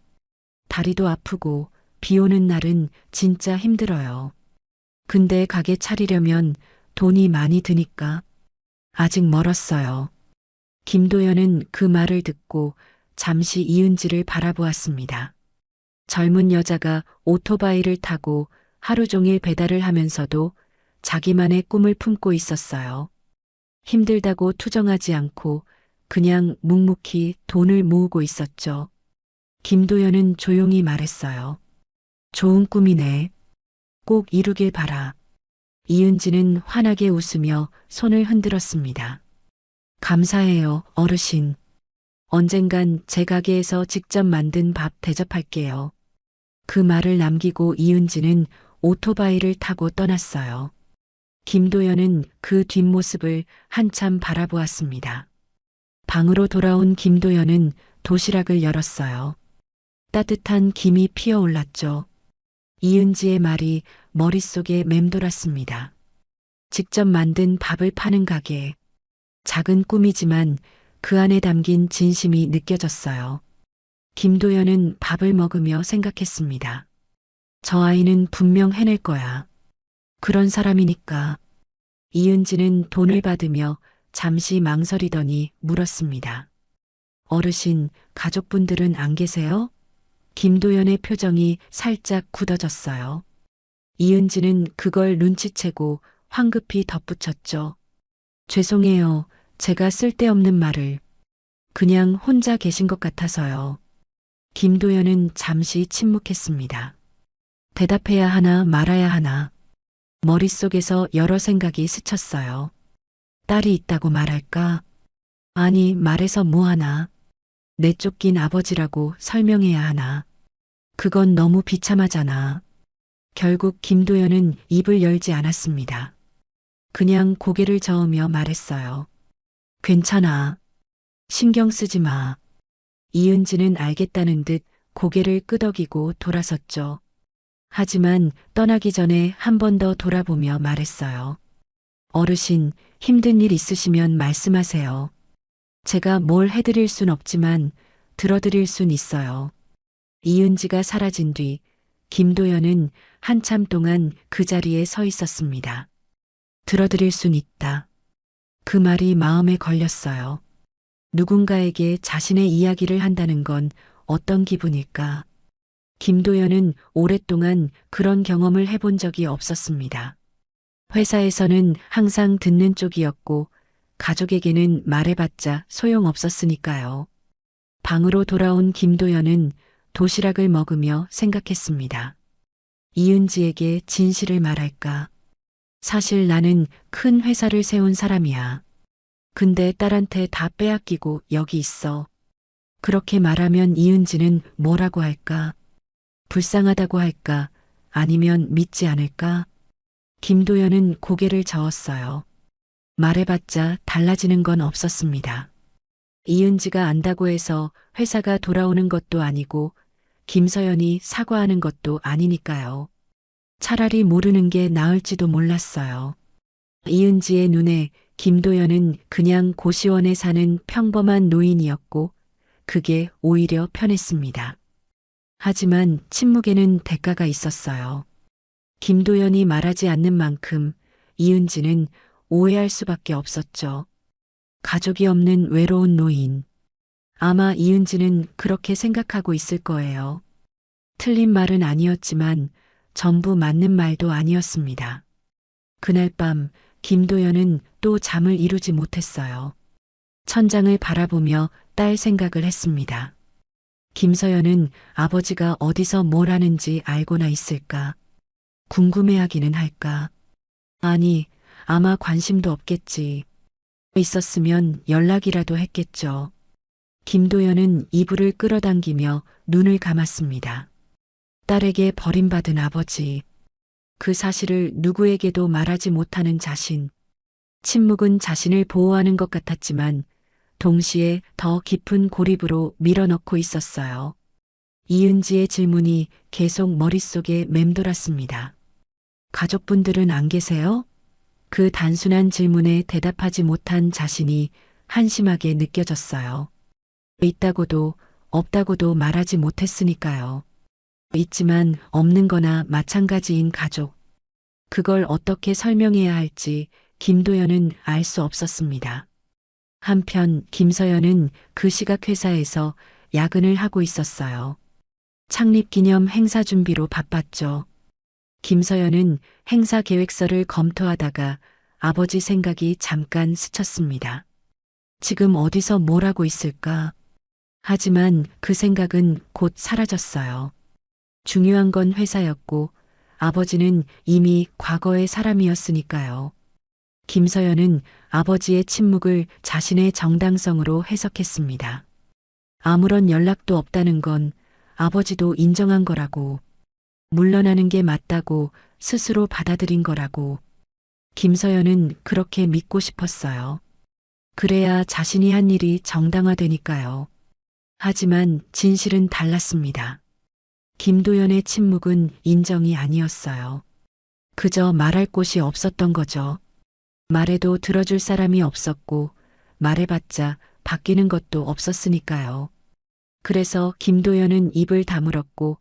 다리도 아프고 비 오는 날은 진짜 힘들어요. 근데 가게 차리려면 돈이 많이 드니까 아직 멀었어요. 김도연은 그 말을 듣고 잠시 이은지를 바라보았습니다. 젊은 여자가 오토바이를 타고 하루 종일 배달을 하면서도 자기만의 꿈을 품고 있었어요. 힘들다고 투정하지 않고 그냥 묵묵히 돈을 모으고 있었죠. 김도연은 조용히 말했어요. 좋은 꿈이네. 꼭 이루길 바라. 이은지는 환하게 웃으며 손을 흔들었습니다. 감사해요, 어르신. 언젠간 제 가게에서 직접 만든 밥 대접할게요. 그 말을 남기고 이은지는 오토바이를 타고 떠났어요. 김도연은 그 뒷모습을 한참 바라보았습니다. 방으로 돌아온 김도연은 도시락을 열었어요. 따뜻한 김이 피어올랐죠. 이은지의 말이 머릿속에 맴돌았습니다. 직접 만든 밥을 파는 가게. 작은 꿈이지만 그 안에 담긴 진심이 느껴졌어요. 김도연은 밥을 먹으며 생각했습니다. 저 아이는 분명 해낼 거야. 그런 사람이니까. 이은지는 돈을 받으며 잠시 망설이더니 물었습니다. 어르신, 가족분들은 안 계세요? 김도연의 표정이 살짝 굳어졌어요. 이은지는 그걸 눈치채고 황급히 덧붙였죠. 죄송해요. 제가 쓸데없는 말을. 그냥 혼자 계신 것 같아서요. 김도연은 잠시 침묵했습니다. 대답해야 하나 말아야 하나. 머릿속에서 여러 생각이 스쳤어요. 딸이 있다고 말할까? 아니, 말해서 뭐하나. 내쫓긴 아버지라고 설명해야 하나. 그건 너무 비참하잖아. 결국 김도연은 입을 열지 않았습니다. 그냥 고개를 저으며 말했어요. 괜찮아. 신경 쓰지 마. 이은지는 알겠다는 듯 고개를 끄덕이고 돌아섰죠. 하지만 떠나기 전에 한 번 더 돌아보며 말했어요. 어르신, 힘든 일 있으시면 말씀하세요. 제가 뭘 해드릴 순 없지만 들어드릴 순 있어요. 이은지가 사라진 뒤 김도연은 한참 동안 그 자리에 서 있었습니다. 들어드릴 순 있다. 그 말이 마음에 걸렸어요. 누군가에게 자신의 이야기를 한다는 건 어떤 기분일까? 김도연은 오랫동안 그런 경험을 해본 적이 없었습니다. 회사에서는 항상 듣는 쪽이었고 가족에게는 말해봤자 소용없었으니까요. 방으로 돌아온 김도연은 도시락을 먹으며 생각했습니다. 이은지에게 진실을 말할까? 사실 나는 큰 회사를 세운 사람이야. 근데 딸한테 다 빼앗기고 여기 있어. 그렇게 말하면 이은지는 뭐라고 할까? 불쌍하다고 할까? 아니면 믿지 않을까? 김도연은 고개를 저었어요. 말해봤자 달라지는 건 없었습니다. 이은지가 안다고 해서 회사가 돌아오는 것도 아니고 김서연이 사과하는 것도 아니니까요. 차라리 모르는 게 나을지도 몰랐어요. 이은지의 눈에 김도연은 그냥 고시원에 사는 평범한 노인이었고 그게 오히려 편했습니다. 하지만 침묵에는 대가가 있었어요. 김도연이 말하지 않는 만큼 이은지는 오해할 수밖에 없었죠. 가족이 없는 외로운 노인. 아마 이은지는 그렇게 생각하고 있을 거예요. 틀린 말은 아니었지만 전부 맞는 말도 아니었습니다. 그날 밤 김도연은 또 잠을 이루지 못했어요. 천장을 바라보며 딸 생각을 했습니다. 김서연은 아버지가 어디서 뭘 하는지 알고나 있을까? 궁금해하기는 할까? 아니, 아마 관심도 없겠지. 있었으면 연락이라도 했겠죠. 김도연은 이불을 끌어당기며 눈을 감았습니다. 딸에게 버림받은 아버지. 그 사실을 누구에게도 말하지 못하는 자신. 침묵은 자신을 보호하는 것 같았지만 동시에 더 깊은 고립으로 밀어넣고 있었어요. 이은지의 질문이 계속 머릿속에 맴돌았습니다. 가족분들은 안 계세요? 그 단순한 질문에 대답하지 못한 자신이 한심하게 느껴졌어요. 있다고도 없다고도 말하지 못했으니까요. 있지만 없는 거나 마찬가지인 가족. 그걸 어떻게 설명해야 할지 김도연은 알 수 없었습니다. 한편 김서연은 그 시각 회사에서 야근을 하고 있었어요. 창립기념 행사 준비로 바빴죠. 김서연은 행사 계획서를 검토하다가 아버지 생각이 잠깐 스쳤습니다. 지금 어디서 뭘 하고 있을까? 하지만 그 생각은 곧 사라졌어요. 중요한 건 회사였고 아버지는 이미 과거의 사람이었으니까요. 김서연은 아버지의 침묵을 자신의 정당성으로 해석했습니다. 아무런 연락도 없다는 건 아버지도 인정한 거라고, 물러나는 게 맞다고 스스로 받아들인 거라고. 김서연은 그렇게 믿고 싶었어요. 그래야 자신이 한 일이 정당화되니까요. 하지만 진실은 달랐습니다. 김도연의 침묵은 인정이 아니었어요. 그저 말할 곳이 없었던 거죠. 말해도 들어줄 사람이 없었고 말해봤자 바뀌는 것도 없었으니까요. 그래서 김도연은 입을 다물었고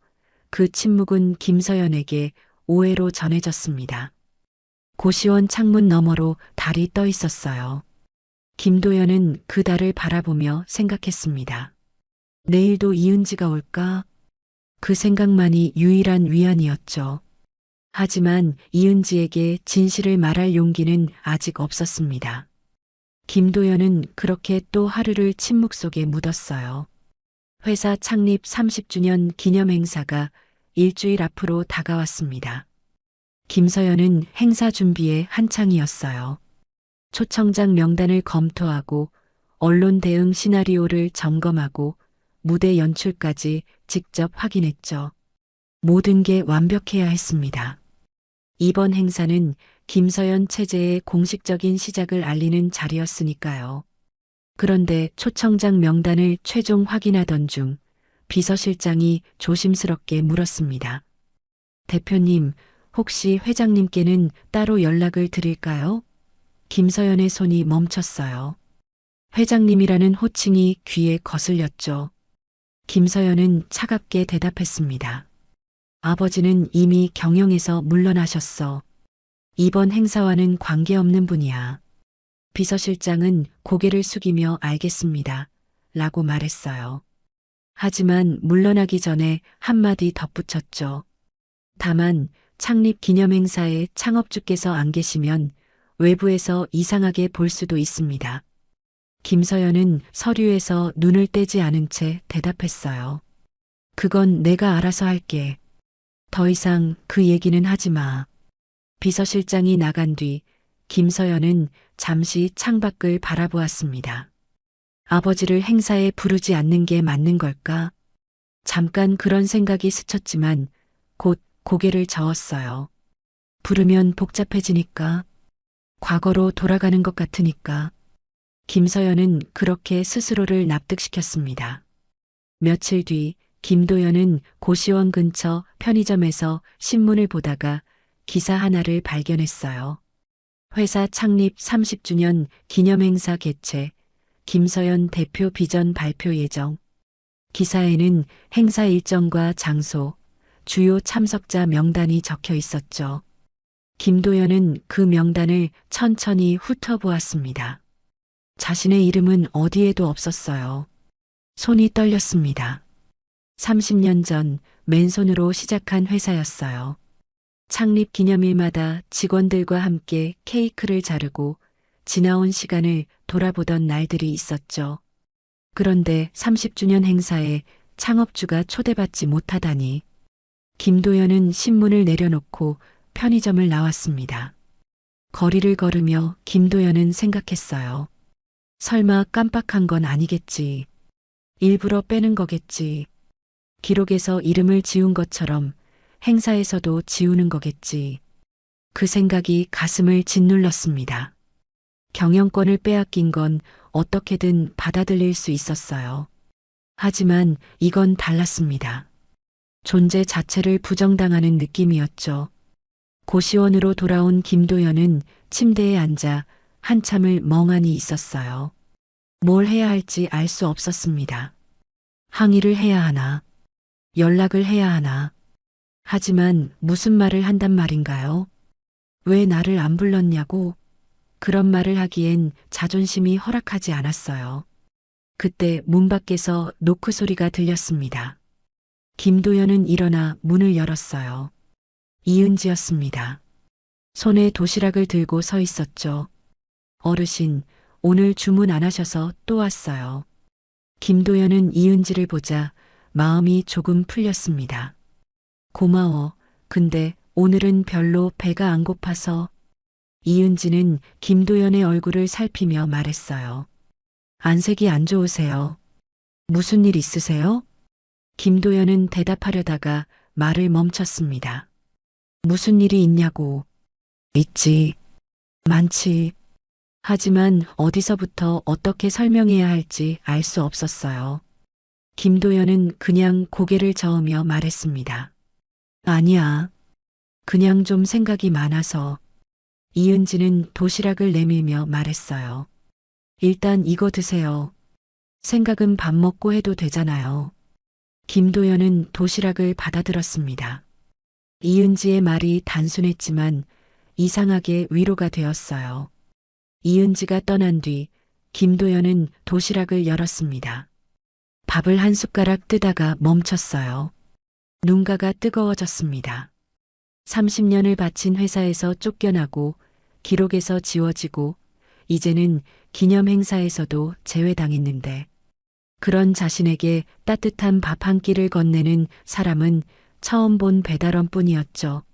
그 침묵은 김서연에게 오해로 전해졌습니다. 고시원 창문 너머로 달이 떠 있었어요. 김도연은 그 달을 바라보며 생각했습니다. 내일도 이은지가 올까? 그 생각만이 유일한 위안이었죠. 하지만 이은지에게 진실을 말할 용기는 아직 없었습니다. 김도연은 그렇게 또 하루를 침묵 속에 묻었어요. 회사 창립 30주년 기념 행사가 일주일 앞으로 다가왔습니다. 김서연은 행사 준비에 한창이었어요. 초청장 명단을 검토하고 언론 대응 시나리오를 점검하고 무대 연출까지 직접 확인했죠. 모든 게 완벽해야 했습니다. 이번 행사는 김서연 체제의 공식적인 시작을 알리는 자리였으니까요. 그런데 초청장 명단을 최종 확인하던 중 비서실장이 조심스럽게 물었습니다. 대표님, 혹시 회장님께는 따로 연락을 드릴까요? 김서연의 손이 멈췄어요. 회장님이라는 호칭이 귀에 거슬렸죠. 김서연은 차갑게 대답했습니다. 아버지는 이미 경영에서 물러나셨어. 이번 행사와는 관계없는 분이야. 비서실장은 고개를 숙이며 알겠습니다. 라고 말했어요. 하지만 물러나기 전에 한마디 덧붙였죠. 다만 창립 기념 행사에 창업주께서 안 계시면 외부에서 이상하게 볼 수도 있습니다. 김서연은 서류에서 눈을 떼지 않은 채 대답했어요. 그건 내가 알아서 할게. 더 이상 그 얘기는 하지 마. 비서실장이 나간 뒤 김서연은 잠시 창밖을 바라보았습니다. 아버지를 행사에 부르지 않는 게 맞는 걸까? 잠깐 그런 생각이 스쳤지만 곧 고개를 저었어요. 부르면 복잡해지니까. 과거로 돌아가는 것 같으니까. 김서연은 그렇게 스스로를 납득시켰습니다. 며칠 뒤 김도연은 고시원 근처 편의점에서 신문을 보다가 기사 하나를 발견했어요. 회사 창립 30주년 기념행사 개최, 김서연 대표 비전 발표 예정. 기사에는 행사 일정과 장소, 주요 참석자 명단이 적혀 있었죠. 김도연은 그 명단을 천천히 훑어보았습니다. 자신의 이름은 어디에도 없었어요. 손이 떨렸습니다. 30년 전 맨손으로 시작한 회사였어요. 창립 기념일마다 직원들과 함께 케이크를 자르고 지나온 시간을 돌아보던 날들이 있었죠. 그런데 30주년 행사에 창업주가 초대받지 못하다니. 김도연은 신문을 내려놓고 편의점을 나왔습니다. 거리를 걸으며 김도연은 생각했어요. 설마 깜빡한 건 아니겠지. 일부러 빼는 거겠지. 기록에서 이름을 지운 것처럼 행사에서도 지우는 거겠지. 그 생각이 가슴을 짓눌렀습니다. 경영권을 빼앗긴 건 어떻게든 받아들일 수 있었어요. 하지만 이건 달랐습니다. 존재 자체를 부정당하는 느낌이었죠. 고시원으로 돌아온 김도연은 침대에 앉아 한참을 멍하니 있었어요. 뭘 해야 할지 알 수 없었습니다. 항의를 해야 하나? 연락을 해야 하나? 하지만 무슨 말을 한단 말인가요? 왜 나를 안 불렀냐고? 그런 말을 하기엔 자존심이 허락하지 않았어요. 그때 문 밖에서 노크 소리가 들렸습니다. 김도연은 일어나 문을 열었어요. 이은지였습니다. 손에 도시락을 들고 서 있었죠. 어르신, 오늘 주문 안 하셔서 또 왔어요. 김도연은 이은지를 보자 마음이 조금 풀렸습니다. 고마워. 근데 오늘은 별로 배가 안 고파서. 이은지는 김도연의 얼굴을 살피며 말했어요. 안색이 안 좋으세요. 무슨 일 있으세요? 김도연은 대답하려다가 말을 멈췄습니다. 무슨 일이 있냐고. 있지. 많지. 하지만 어디서부터 어떻게 설명해야 할지 알 수 없었어요. 김도연은 그냥 고개를 저으며 말했습니다. 아니야. 그냥 좀 생각이 많아서. 이은지는 도시락을 내밀며 말했어요. 일단 이거 드세요. 생각은 밥 먹고 해도 되잖아요. 김도연은 도시락을 받아들었습니다. 이은지의 말이 단순했지만 이상하게 위로가 되었어요. 이은지가 떠난 뒤 김도연은 도시락을 열었습니다. 밥을 한 숟가락 뜨다가 멈췄어요. 눈가가 뜨거워졌습니다. 30년을 바친 회사에서 쫓겨나고 기록에서 지워지고 이제는 기념 행사에서도 제외당했는데 그런 자신에게 따뜻한 밥 한 끼를 건네는 사람은 처음 본 배달원뿐이었죠.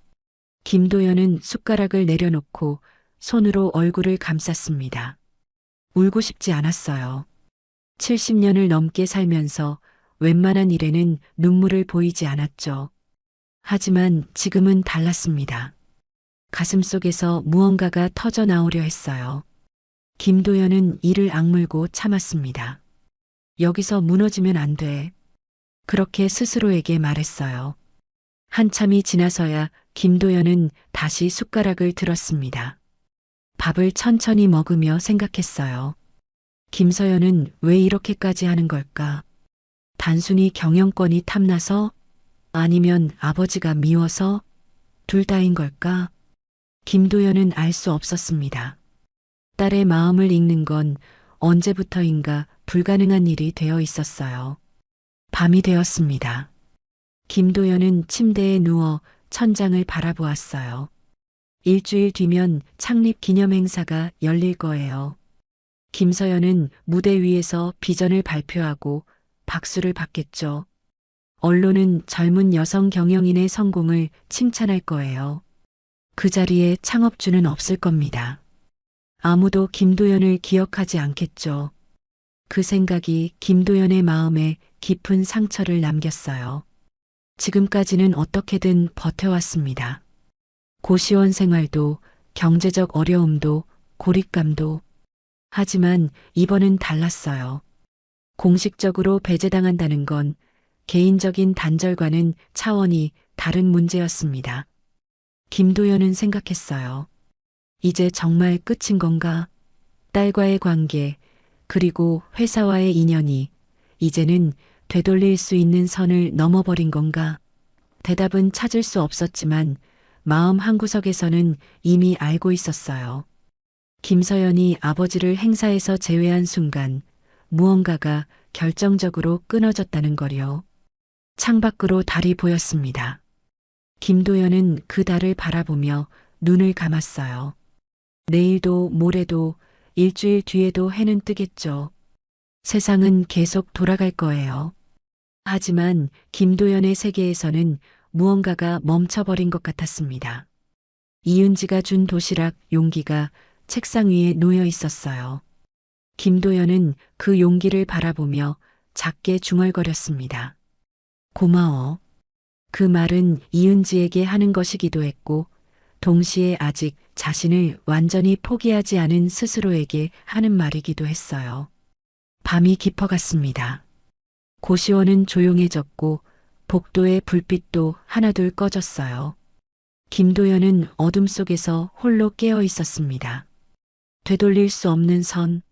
김도연은 숟가락을 내려놓고 손으로 얼굴을 감쌌습니다. 울고 싶지 않았어요. 70년을 넘게 살면서 웬만한 일에는 눈물을 보이지 않았죠. 하지만 지금은 달랐습니다. 가슴속에서 무언가가 터져 나오려 했어요. 김도연은 이를 악물고 참았습니다. 여기서 무너지면 안 돼. 그렇게 스스로에게 말했어요. 한참이 지나서야 김도연은 다시 숟가락을 들었습니다. 밥을 천천히 먹으며 생각했어요. 김서연은 왜 이렇게까지 하는 걸까? 단순히 경영권이 탐나서? 아니면 아버지가 미워서? 둘 다인 걸까? 김도연은 알 수 없었습니다. 딸의 마음을 읽는 건 언제부터인가 불가능한 일이 되어 있었어요. 밤이 되었습니다. 김도연은 침대에 누워 천장을 바라보았어요. 일주일 뒤면 창립 기념 행사가 열릴 거예요. 김서연은 무대 위에서 비전을 발표하고 박수를 받겠죠. 언론은 젊은 여성 경영인의 성공을 칭찬할 거예요. 그 자리에 창업주는 없을 겁니다. 아무도 김도연을 기억하지 않겠죠. 그 생각이 김도연의 마음에 깊은 상처를 남겼어요. 지금까지는 어떻게든 버텨왔습니다. 고시원 생활도 경제적 어려움도 고립감도. 하지만 이번은 달랐어요. 공식적으로 배제당한다는 건 개인적인 단절과는 차원이 다른 문제였습니다. 김도연은 생각했어요. 이제 정말 끝인 건가? 딸과의 관계, 그리고 회사와의 인연이 이제는 되돌릴 수 있는 선을 넘어버린 건가? 대답은 찾을 수 없었지만 마음 한구석에서는 이미 알고 있었어요. 김서연이 아버지를 행사에서 제외한 순간 무언가가 결정적으로 끊어졌다는 거요. 창밖으로 달이 보였습니다. 김도연은 그 달을 바라보며 눈을 감았어요. 내일도 모레도 일주일 뒤에도 해는 뜨겠죠. 세상은 계속 돌아갈 거예요. 하지만 김도연의 세계에서는 무언가가 멈춰버린 것 같았습니다. 이은지가 준 도시락 용기가 책상 위에 놓여 있었어요. 김도연은 그 용기를 바라보며 작게 중얼거렸습니다. 고마워. 그 말은 이은지에게 하는 것이기도 했고 동시에 아직 자신을 완전히 포기하지 않은 스스로에게 하는 말이기도 했어요. 밤이 깊어갔습니다. 고시원은 조용해졌고 복도의 불빛도 하나둘 꺼졌어요. 김도연은 어둠 속에서 홀로 깨어 있었습니다. 되돌릴 수 없는 선,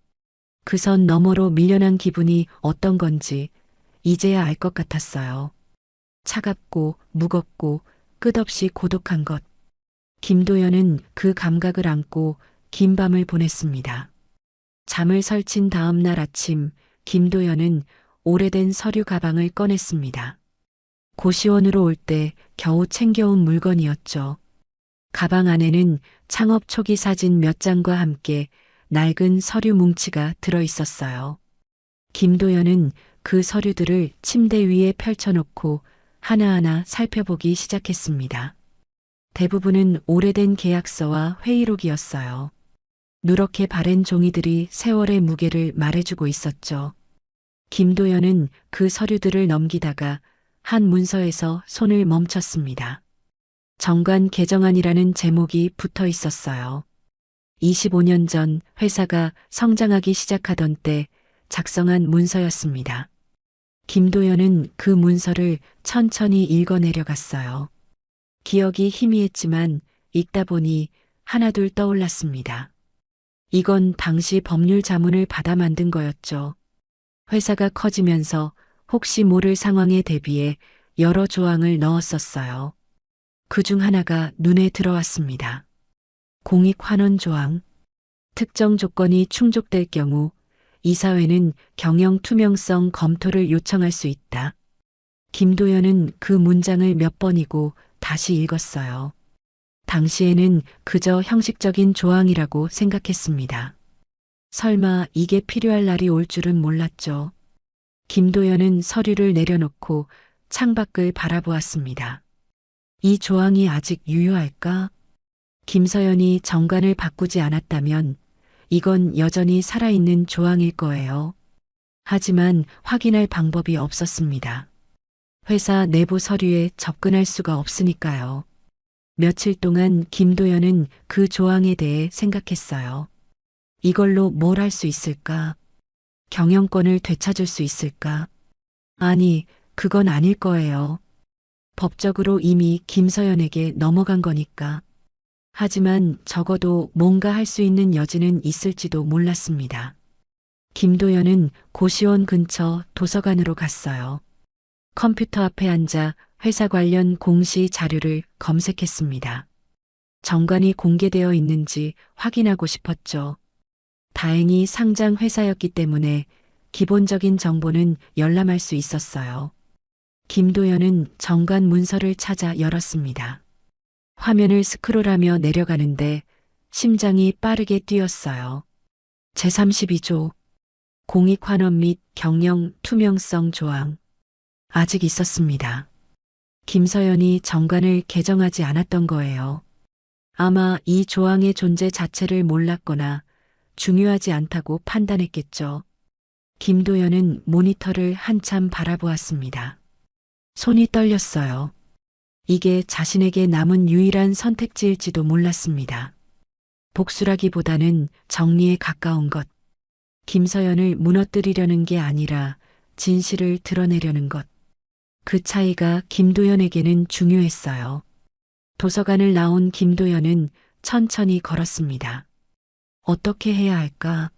그 선 너머로 밀려난 기분이 어떤 건지 이제야 알 것 같았어요. 차갑고 무겁고 끝없이 고독한 것. 김도연은 그 감각을 안고 긴 밤을 보냈습니다. 잠을 설친 다음 날 아침 김도연은 오래된 서류 가방을 꺼냈습니다. 고시원으로 올 때 겨우 챙겨온 물건이었죠. 가방 안에는 창업 초기 사진 몇 장과 함께 낡은 서류 뭉치가 들어 있었어요. 김도연은 그 서류들을 침대 위에 펼쳐놓고 하나하나 살펴보기 시작했습니다. 대부분은 오래된 계약서와 회의록이었어요. 누렇게 바랜 종이들이 세월의 무게를 말해주고 있었죠. 김도연은 그 서류들을 넘기다가 한 문서에서 손을 멈췄습니다. 정관 개정안이라는 제목이 붙어 있었어요. 25년 전 회사가 성장하기 시작하던 때 작성한 문서였습니다. 김도연은 그 문서를 천천히 읽어내려갔어요. 기억이 희미했지만 읽다 보니 하나둘 떠올랐습니다. 이건 당시 법률 자문을 받아 만든 거였죠. 회사가 커지면서 혹시 모를 상황에 대비해 여러 조항을 넣었었어요. 그 중 하나가 눈에 들어왔습니다. 공익환원 조항. 특정 조건이 충족될 경우 이사회는 경영 투명성 검토를 요청할 수 있다. 김도연은 그 문장을 몇 번이고 다시 읽었어요. 당시에는 그저 형식적인 조항이라고 생각했습니다. 설마 이게 필요할 날이 올 줄은 몰랐죠. 김도연은 서류를 내려놓고 창밖을 바라보았습니다. 이 조항이 아직 유효할까? 김서연이 정관을 바꾸지 않았다면 이건 여전히 살아있는 조항일 거예요. 하지만 확인할 방법이 없었습니다. 회사 내부 서류에 접근할 수가 없으니까요. 며칠 동안 김도연은 그 조항에 대해 생각했어요. 이걸로 뭘 할 수 있을까? 경영권을 되찾을 수 있을까? 아니, 그건 아닐 거예요. 법적으로 이미 김서연에게 넘어간 거니까. 하지만 적어도 뭔가 할 수 있는 여지는 있을지도 몰랐습니다. 김도연은 고시원 근처 도서관으로 갔어요. 컴퓨터 앞에 앉아 회사 관련 공시 자료를 검색했습니다. 정관이 공개되어 있는지 확인하고 싶었죠. 다행히 상장 회사였기 때문에 기본적인 정보는 열람할 수 있었어요. 김도연은 정관 문서를 찾아 열었습니다. 화면을 스크롤하며 내려가는데 심장이 빠르게 뛰었어요. 제32조 공익환원 및 경영 투명성 조항. 아직 있었습니다. 김서연이 정관을 개정하지 않았던 거예요. 아마 이 조항의 존재 자체를 몰랐거나 중요하지 않다고 판단했겠죠. 김도연은 모니터를 한참 바라보았습니다. 손이 떨렸어요. 이게 자신에게 남은 유일한 선택지일지도 몰랐습니다. 복수라기보다는 정리에 가까운 것. 김서연을 무너뜨리려는 게 아니라 진실을 드러내려는 것. 그 차이가 김도연에게는 중요했어요. 도서관을 나온 김도연은 천천히 걸었습니다. 어떻게 해야 할까?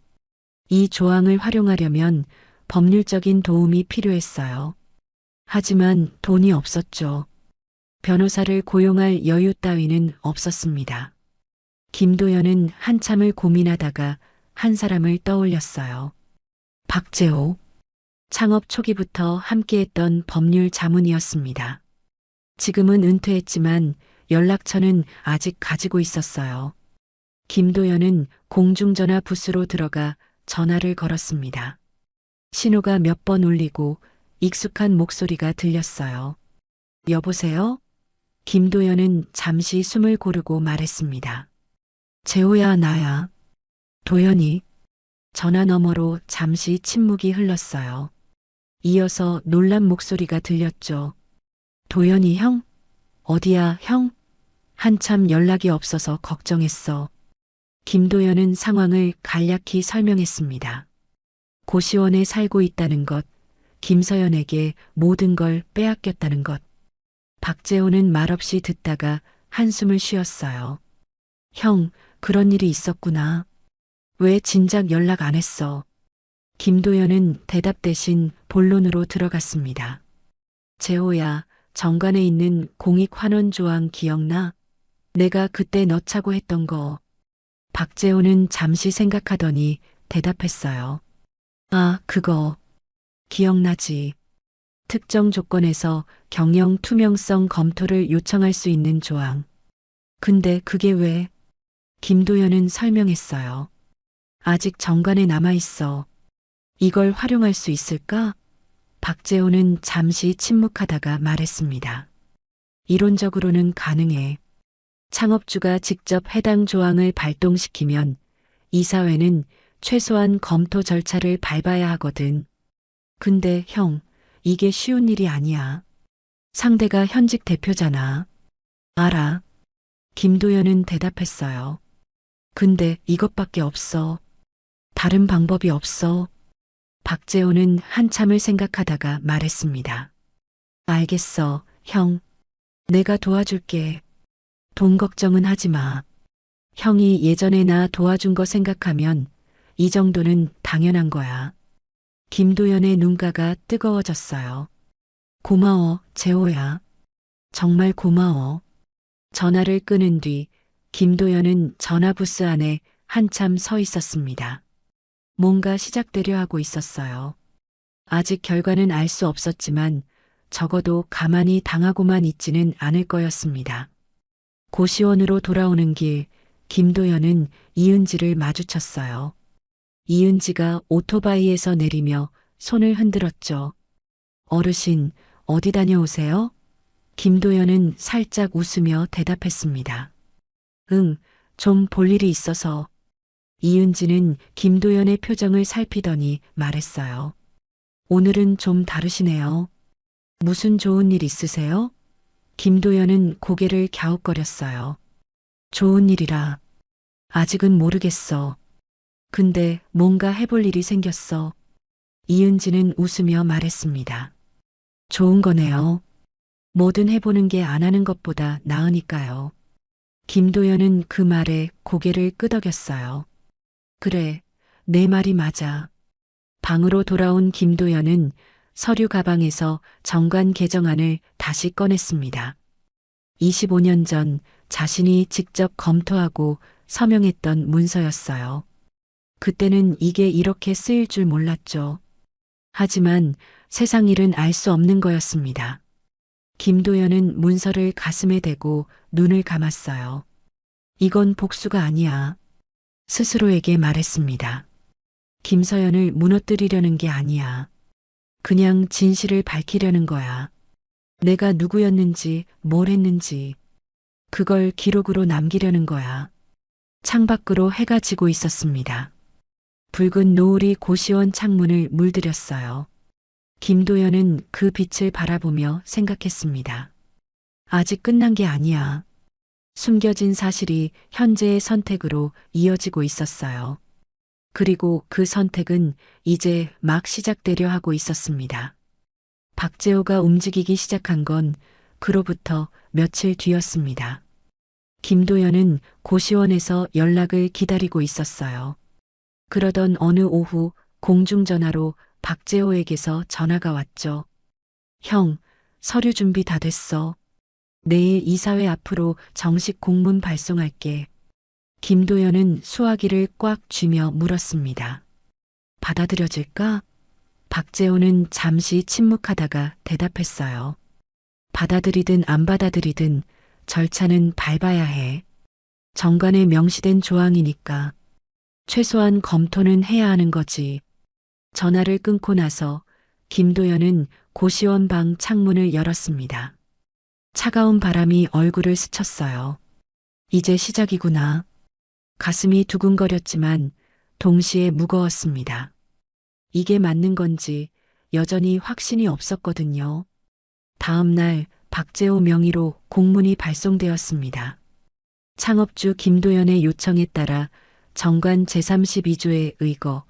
이 조항을 활용하려면 법률적인 도움이 필요했어요. 하지만 돈이 없었죠. 변호사를 고용할 여유 따위는 없었습니다. 김도연은 한참을 고민하다가 한 사람을 떠올렸어요. 박재호. 창업 초기부터 함께했던 법률 자문이었습니다. 지금은 은퇴했지만 연락처는 아직 가지고 있었어요. 김도연은 공중전화 부스로 들어가 전화를 걸었습니다. 신호가 몇 번 울리고 익숙한 목소리가 들렸어요. 여보세요? 김도연은 잠시 숨을 고르고 말했습니다. 재호야, 나야. 도연이. 전화 너머로 잠시 침묵이 흘렀어요. 이어서 놀란 목소리가 들렸죠. 도연이 형? 어디야, 형? 한참 연락이 없어서 걱정했어. 김도연은 상황을 간략히 설명했습니다. 고시원에 살고 있다는 것, 김서연에게 모든 걸 빼앗겼다는 것. 박재호는 말없이 듣다가 한숨을 쉬었어요. 형, 그런 일이 있었구나. 왜 진작 연락 안 했어? 김도연은 대답 대신 본론으로 들어갔습니다. 재호야, 정관에 있는 공익환원 조항 기억나? 내가 그때 넣자고 했던 거. 박재호는 잠시 생각하더니 대답했어요. 아, 그거. 기억나지. 특정 조건에서 경영 투명성 검토를 요청할 수 있는 조항. 근데 그게 왜? 김도연은 설명했어요. 아직 정관에 남아있어. 이걸 활용할 수 있을까? 박재호는 잠시 침묵하다가 말했습니다. 이론적으로는 가능해. 창업주가 직접 해당 조항을 발동시키면 이사회는 최소한 검토 절차를 밟아야 하거든. 근데 형, 이게 쉬운 일이 아니야. 상대가 현직 대표잖아. 알아. 김도연은 대답했어요. 근데 이것밖에 없어. 다른 방법이 없어. 박재호는 한참을 생각하다가 말했습니다. 알겠어, 형. 내가 도와줄게. 돈 걱정은 하지 마. 형이 예전에 나 도와준 거 생각하면 이 정도는 당연한 거야. 김도연의 눈가가 뜨거워졌어요. 고마워, 재호야. 정말 고마워. 전화를 끊은 뒤 김도연은 전화부스 안에 한참 서 있었습니다. 뭔가 시작되려 하고 있었어요. 아직 결과는 알 수 없었지만 적어도 가만히 당하고만 있지는 않을 거였습니다. 고시원으로 돌아오는 길, 김도연은 이은지를 마주쳤어요. 이은지가 오토바이에서 내리며 손을 흔들었죠. 어르신, 어디 다녀오세요? 김도연은 살짝 웃으며 대답했습니다. 응, 좀 볼 일이 있어서. 이은지는 김도연의 표정을 살피더니 말했어요. 오늘은 좀 다르시네요. 무슨 좋은 일 있으세요? 김도연은 고개를 갸웃거렸어요. 좋은 일이라. 아직은 모르겠어. 근데 뭔가 해볼 일이 생겼어. 이은지는 웃으며 말했습니다. 좋은 거네요. 뭐든 해보는 게 안 하는 것보다 나으니까요. 김도연은 그 말에 고개를 끄덕였어요. 그래, 내 말이 맞아. 방으로 돌아온 김도연은 서류 가방에서 정관 개정안을 다시 꺼냈습니다. 25년 전 자신이 직접 검토하고 서명했던 문서였어요. 그때는 이게 이렇게 쓰일 줄 몰랐죠. 하지만 세상 일은 알 수 없는 거였습니다. 김도연은 문서를 가슴에 대고 눈을 감았어요. 이건 복수가 아니야. 스스로에게 말했습니다. 김서연을 무너뜨리려는 게 아니야. 그냥 진실을 밝히려는 거야. 내가 누구였는지, 뭘 했는지. 그걸 기록으로 남기려는 거야. 창밖으로 해가 지고 있었습니다. 붉은 노을이 고시원 창문을 물들였어요. 김도연은 그 빛을 바라보며 생각했습니다. 아직 끝난 게 아니야. 숨겨진 사실이 현재의 선택으로 이어지고 있었어요. 그리고 그 선택은 이제 막 시작되려 하고 있었습니다. 박재호가 움직이기 시작한 건 그로부터 며칠 뒤였습니다. 김도연은 고시원에서 연락을 기다리고 있었어요. 그러던 어느 오후 공중전화로 박재호에게서 전화가 왔죠. 형, 서류 준비 다 됐어. 내일 이사회 앞으로 정식 공문 발송할게. 김도연은 수화기를 꽉 쥐며 물었습니다. 받아들여질까? 박재호는 잠시 침묵하다가 대답했어요. 받아들이든 안 받아들이든 절차는 밟아야 해. 정관에 명시된 조항이니까. 최소한 검토는 해야 하는 거지. 전화를 끊고 나서 김도연은 고시원 방 창문을 열었습니다. 차가운 바람이 얼굴을 스쳤어요. 이제 시작이구나. 가슴이 두근거렸지만 동시에 무거웠습니다. 이게 맞는 건지 여전히 확신이 없었거든요. 다음 날 박재호 명의로 공문이 발송되었습니다. 창업주 김도연의 요청에 따라 정관 제32조에 의거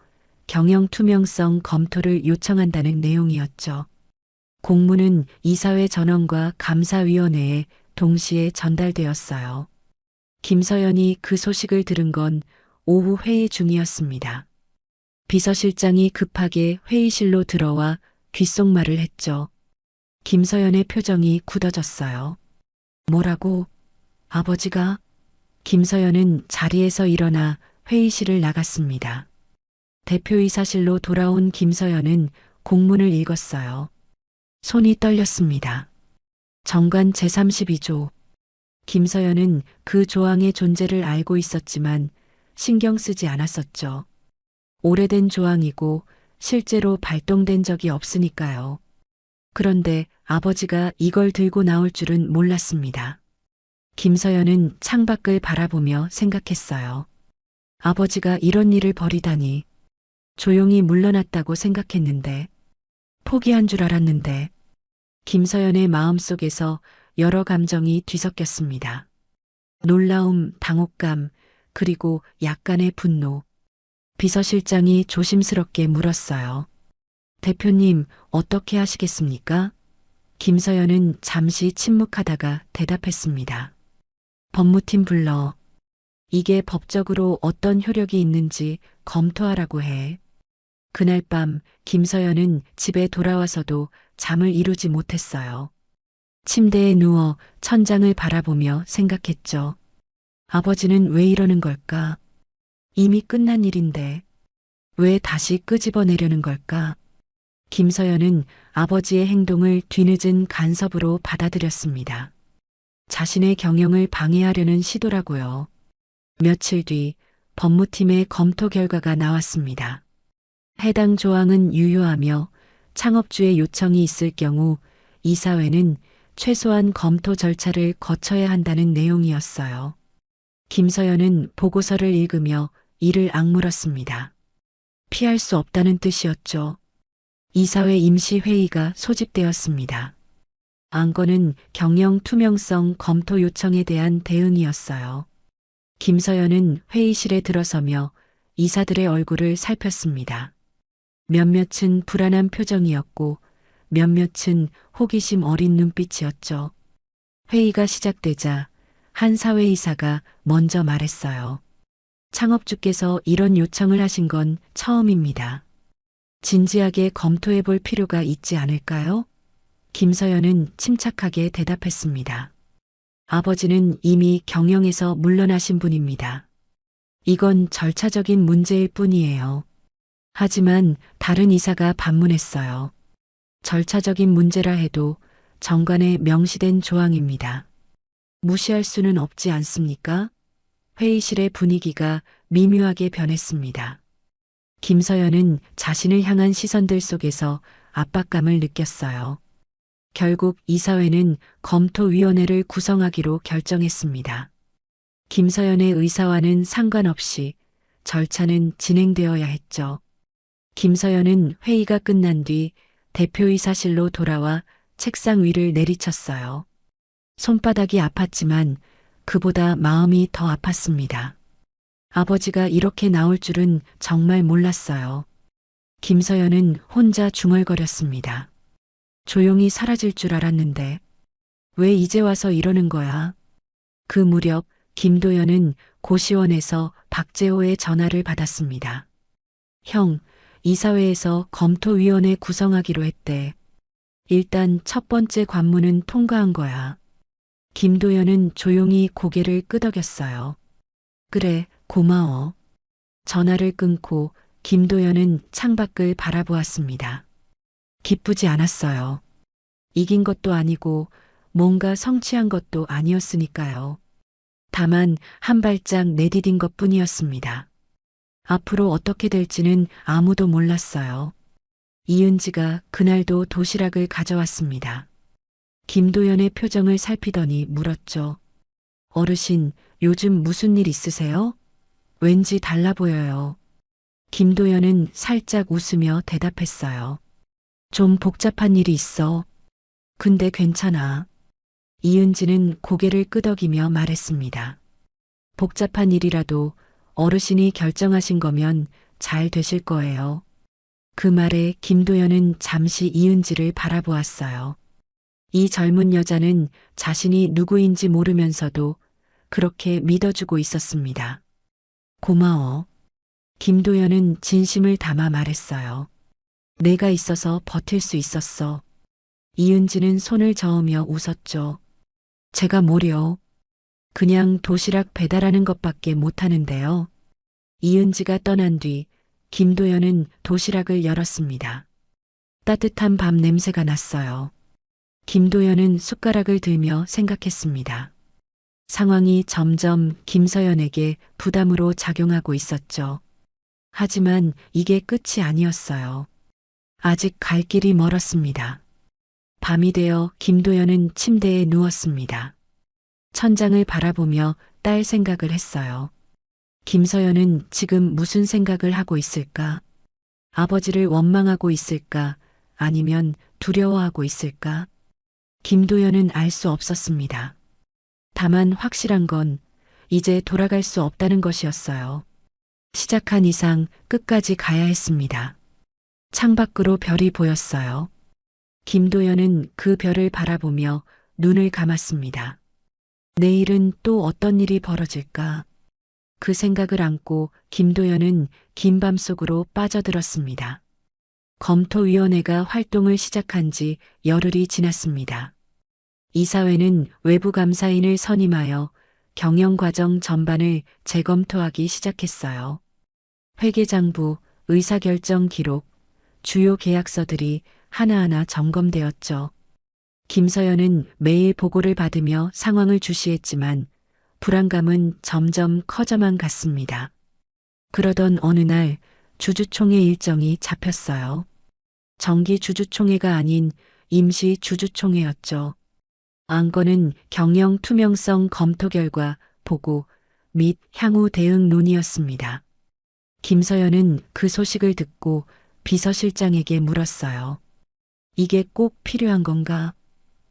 경영 투명성 검토를 요청한다는 내용이었죠. 공문은 이사회 전원과 감사위원회에 동시에 전달되었어요. 김서연이 그 소식을 들은 건 오후 회의 중이었습니다. 비서실장이 급하게 회의실로 들어와 귓속말을 했죠. 김서연의 표정이 굳어졌어요. 뭐라고? 아버지가? 김서연은 자리에서 일어나 회의실을 나갔습니다. 대표이사실로 돌아온 김서연은 공문을 읽었어요. 손이 떨렸습니다. 정관 제32조. 김서연은 그 조항의 존재를 알고 있었지만 신경 쓰지 않았었죠. 오래된 조항이고 실제로 발동된 적이 없으니까요. 그런데 아버지가 이걸 들고 나올 줄은 몰랐습니다. 김서연은 창밖을 바라보며 생각했어요. 아버지가 이런 일을 벌이다니. 조용히 물러났다고 생각했는데, 포기한 줄 알았는데, 김서연의 마음속에서 여러 감정이 뒤섞였습니다. 놀라움, 당혹감, 그리고 약간의 분노. 비서실장이 조심스럽게 물었어요. 대표님, 어떻게 하시겠습니까? 김서연은 잠시 침묵하다가 대답했습니다. 법무팀 불러. 이게 법적으로 어떤 효력이 있는지 검토하라고 해. 그날 밤 김서연은 집에 돌아와서도 잠을 이루지 못했어요. 침대에 누워 천장을 바라보며 생각했죠. 아버지는 왜 이러는 걸까? 이미 끝난 일인데 왜 다시 끄집어내려는 걸까? 김서연은 아버지의 행동을 뒤늦은 간섭으로 받아들였습니다. 자신의 경영을 방해하려는 시도라고요. 며칠 뒤 법무팀의 검토 결과가 나왔습니다. 해당 조항은 유효하며 창업주의 요청이 있을 경우 이사회는 최소한 검토 절차를 거쳐야 한다는 내용이었어요. 김서연은 보고서를 읽으며 이를 악물었습니다. 피할 수 없다는 뜻이었죠. 이사회 임시회의가 소집되었습니다. 안건은 경영 투명성 검토 요청에 대한 대응이었어요. 김서연은 회의실에 들어서며 이사들의 얼굴을 살폈습니다. 몇몇은 불안한 표정이었고 몇몇은 호기심 어린 눈빛이었죠. 회의가 시작되자 한 사회이사가 먼저 말했어요. 창업주께서 이런 요청을 하신 건 처음입니다. 진지하게 검토해 볼 필요가 있지 않을까요? 김서연은 침착하게 대답했습니다. 아버지는 이미 경영에서 물러나신 분입니다. 이건 절차적인 문제일 뿐이에요. 하지만 다른 이사가 반문했어요. 절차적인 문제라 해도 정관에 명시된 조항입니다. 무시할 수는 없지 않습니까? 회의실의 분위기가 미묘하게 변했습니다. 김서연은 자신을 향한 시선들 속에서 압박감을 느꼈어요. 결국 이사회는 검토위원회를 구성하기로 결정했습니다. 김서연의 의사와는 상관없이 절차는 진행되어야 했죠. 김서연은 회의가 끝난 뒤 대표이사실로 돌아와 책상 위를 내리쳤어요. 손바닥이 아팠지만 그보다 마음이 더 아팠습니다. 아버지가 이렇게 나올 줄은 정말 몰랐어요. 김서연은 혼자 중얼거렸습니다. 조용히 사라질 줄 알았는데 왜 이제 와서 이러는 거야? 그 무렵 김도연은 고시원에서 박재호의 전화를 받았습니다. 형, 이사회에서 검토위원회 구성하기로 했대. 일단 첫 번째 관문은 통과한 거야. 김도연은 조용히 고개를 끄덕였어요. 그래, 고마워. 전화를 끊고 김도연은 창밖을 바라보았습니다. 기쁘지 않았어요. 이긴 것도 아니고 뭔가 성취한 것도 아니었으니까요. 다만 한 발짝 내디딘 것 뿐이었습니다. 앞으로 어떻게 될지는 아무도 몰랐어요. 이은지가 그날도 도시락을 가져왔습니다. 김도연의 표정을 살피더니 물었죠. 어르신, 요즘 무슨 일 있으세요? 왠지 달라 보여요. 김도연은 살짝 웃으며 대답했어요. 좀 복잡한 일이 있어. 근데 괜찮아. 이은지는 고개를 끄덕이며 말했습니다. 복잡한 일이라도 어르신이 결정하신 거면 잘 되실 거예요. 그 말에 김도연은 잠시 이은지를 바라보았어요. 이 젊은 여자는 자신이 누구인지 모르면서도 그렇게 믿어주고 있었습니다. 고마워. 김도연은 진심을 담아 말했어요. 내가 있어서 버틸 수 있었어. 이은지는 손을 저으며 웃었죠. 제가 뭐려? 그냥 도시락 배달하는 것밖에 못하는데요. 이은지가 떠난 뒤 김도연은 도시락을 열었습니다. 따뜻한 밥 냄새가 났어요. 김도연은 숟가락을 들며 생각했습니다. 상황이 점점 김서연에게 부담으로 작용하고 있었죠. 하지만 이게 끝이 아니었어요. 아직 갈 길이 멀었습니다. 밤이 되어 김도연은 침대에 누웠습니다. 천장을 바라보며 딸 생각을 했어요. 김서연은 지금 무슨 생각을 하고 있을까? 아버지를 원망하고 있을까? 아니면 두려워하고 있을까? 김도연은 알 수 없었습니다. 다만 확실한 건 이제 돌아갈 수 없다는 것이었어요. 시작한 이상 끝까지 가야 했습니다. 창밖으로 별이 보였어요. 김도연은 그 별을 바라보며 눈을 감았습니다. 내일은 또 어떤 일이 벌어질까? 그 생각을 안고 김도연은 긴 밤 속으로 빠져들었습니다. 검토위원회가 활동을 시작한 지 열흘이 지났습니다. 이사회는 외부 감사인을 선임하여 경영과정 전반을 재검토하기 시작했어요. 회계장부, 의사결정 기록, 주요 계약서들이 하나하나 점검되었죠. 김서연은 매일 보고를 받으며 상황을 주시했지만 불안감은 점점 커져만 갔습니다. 그러던 어느 날 주주총회 일정이 잡혔어요. 정기 주주총회가 아닌 임시 주주총회였죠. 안건은 경영 투명성 검토 결과 보고 및 향후 대응 논의였습니다. 김서연은 그 소식을 듣고 비서실장에게 물었어요. 이게 꼭 필요한 건가?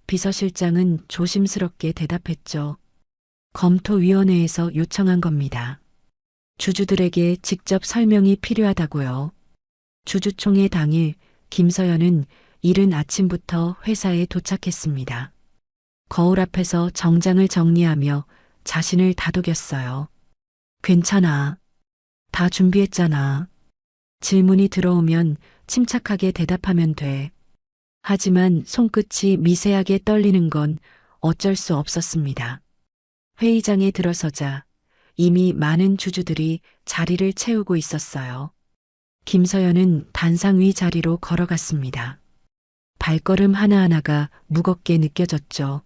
비서실장은 조심스럽게 대답했죠. 검토위원회에서 요청한 겁니다. 주주들에게 직접 설명이 필요하다고요. 주주총회 당일 김서연은 이른 아침부터 회사에 도착했습니다. 거울 앞에서 정장을 정리하며 자신을 다독였어요. 괜찮아. 다 준비했잖아. 질문이 들어오면 침착하게 대답하면 돼. 하지만 손끝이 미세하게 떨리는 건 어쩔 수 없었습니다. 회의장에 들어서자 이미 많은 주주들이 자리를 채우고 있었어요. 김서연은 단상 위 자리로 걸어갔습니다. 발걸음 하나하나가 무겁게 느껴졌죠.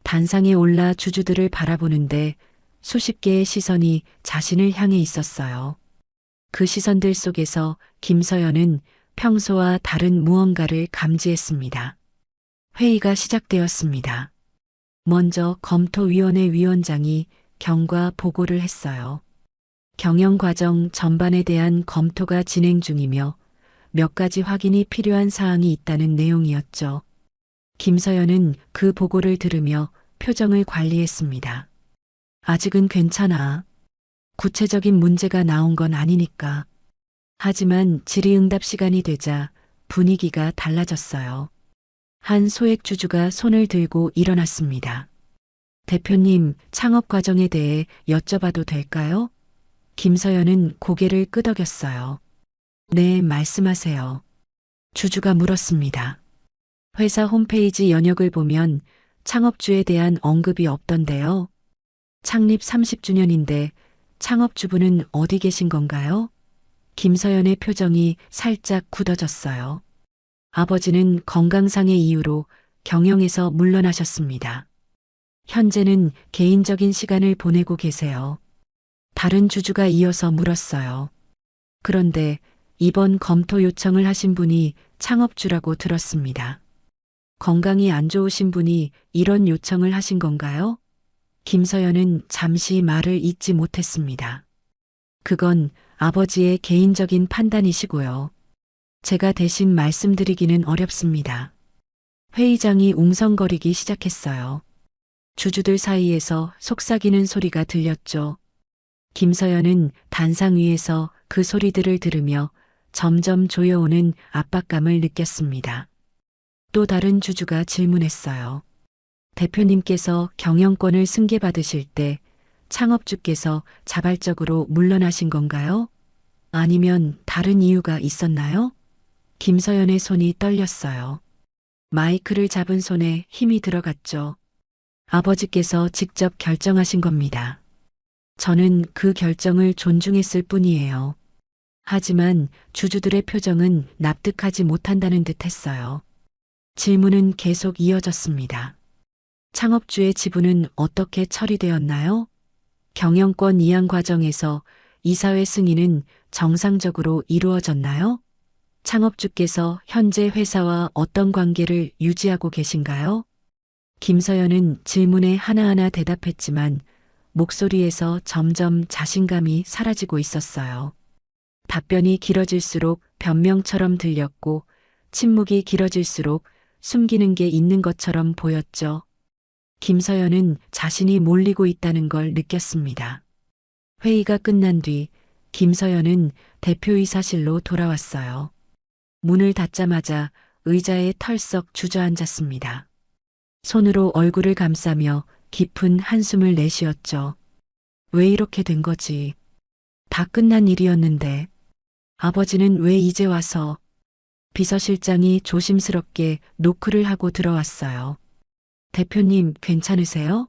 단상에 올라 주주들을 바라보는데 수십 개의 시선이 자신을 향해 있었어요. 그 시선들 속에서 김서연은 평소와 다른 무언가를 감지했습니다. 회의가 시작되었습니다. 먼저 검토위원회 위원장이 경과 보고를 했어요. 경영과정 전반에 대한 검토가 진행 중이며 몇 가지 확인이 필요한 사항이 있다는 내용이었죠. 김서연은 그 보고를 들으며 표정을 관리했습니다. 아직은 괜찮아. 구체적인 문제가 나온 건 아니니까. 하지만 질의응답 시간이 되자 분위기가 달라졌어요. 한 소액주주가 손을 들고 일어났습니다. 대표님, 창업 과정에 대해 여쭤봐도 될까요? 김서연은 고개를 끄덕였어요. 네, 말씀하세요. 주주가 물었습니다. 회사 홈페이지 연역을 보면 창업주에 대한 언급이 없던데요. 창립 30주년인데 창업주분은 어디 계신 건가요? 김서연의 표정이 살짝 굳어졌어요. 아버지는 건강상의 이유로 경영에서 물러나셨습니다. 현재는 개인적인 시간을 보내고 계세요. 다른 주주가 이어서 물었어요. 그런데 이번 검토 요청을 하신 분이 창업주라고 들었습니다. 건강이 안 좋으신 분이 이런 요청을 하신 건가요? 김서연은 잠시 말을 잇지 못했습니다. 그건 아버지의 개인적인 판단이시고요. 제가 대신 말씀드리기는 어렵습니다. 회의장이 웅성거리기 시작했어요. 주주들 사이에서 속삭이는 소리가 들렸죠. 김서연은 단상 위에서 그 소리들을 들으며 점점 조여오는 압박감을 느꼈습니다. 또 다른 주주가 질문했어요. 대표님께서 경영권을 승계받으실 때 창업주께서 자발적으로 물러나신 건가요? 아니면 다른 이유가 있었나요? 김서연의 손이 떨렸어요. 마이크를 잡은 손에 힘이 들어갔죠. 아버지께서 직접 결정하신 겁니다. 저는 그 결정을 존중했을 뿐이에요. 하지만 주주들의 표정은 납득하지 못한다는 듯 했어요. 질문은 계속 이어졌습니다. 창업주의 지분은 어떻게 처리되었나요? 경영권 이양 과정에서 이사회 승인은 정상적으로 이루어졌나요? 창업주께서 현재 회사와 어떤 관계를 유지하고 계신가요? 김서연은 질문에 하나하나 대답했지만 목소리에서 점점 자신감이 사라지고 있었어요. 답변이 길어질수록 변명처럼 들렸고 침묵이 길어질수록 숨기는 게 있는 것처럼 보였죠. 김서연은 자신이 몰리고 있다는 걸 느꼈습니다. 회의가 끝난 뒤 김서연은 대표이사실로 돌아왔어요. 문을 닫자마자 의자에 털썩 주저앉았습니다. 손으로 얼굴을 감싸며 깊은 한숨을 내쉬었죠. 왜 이렇게 된 거지? 다 끝난 일이었는데 아버지는 왜 이제 와서? 비서실장이 조심스럽게 노크를 하고 들어왔어요. 대표님 괜찮으세요?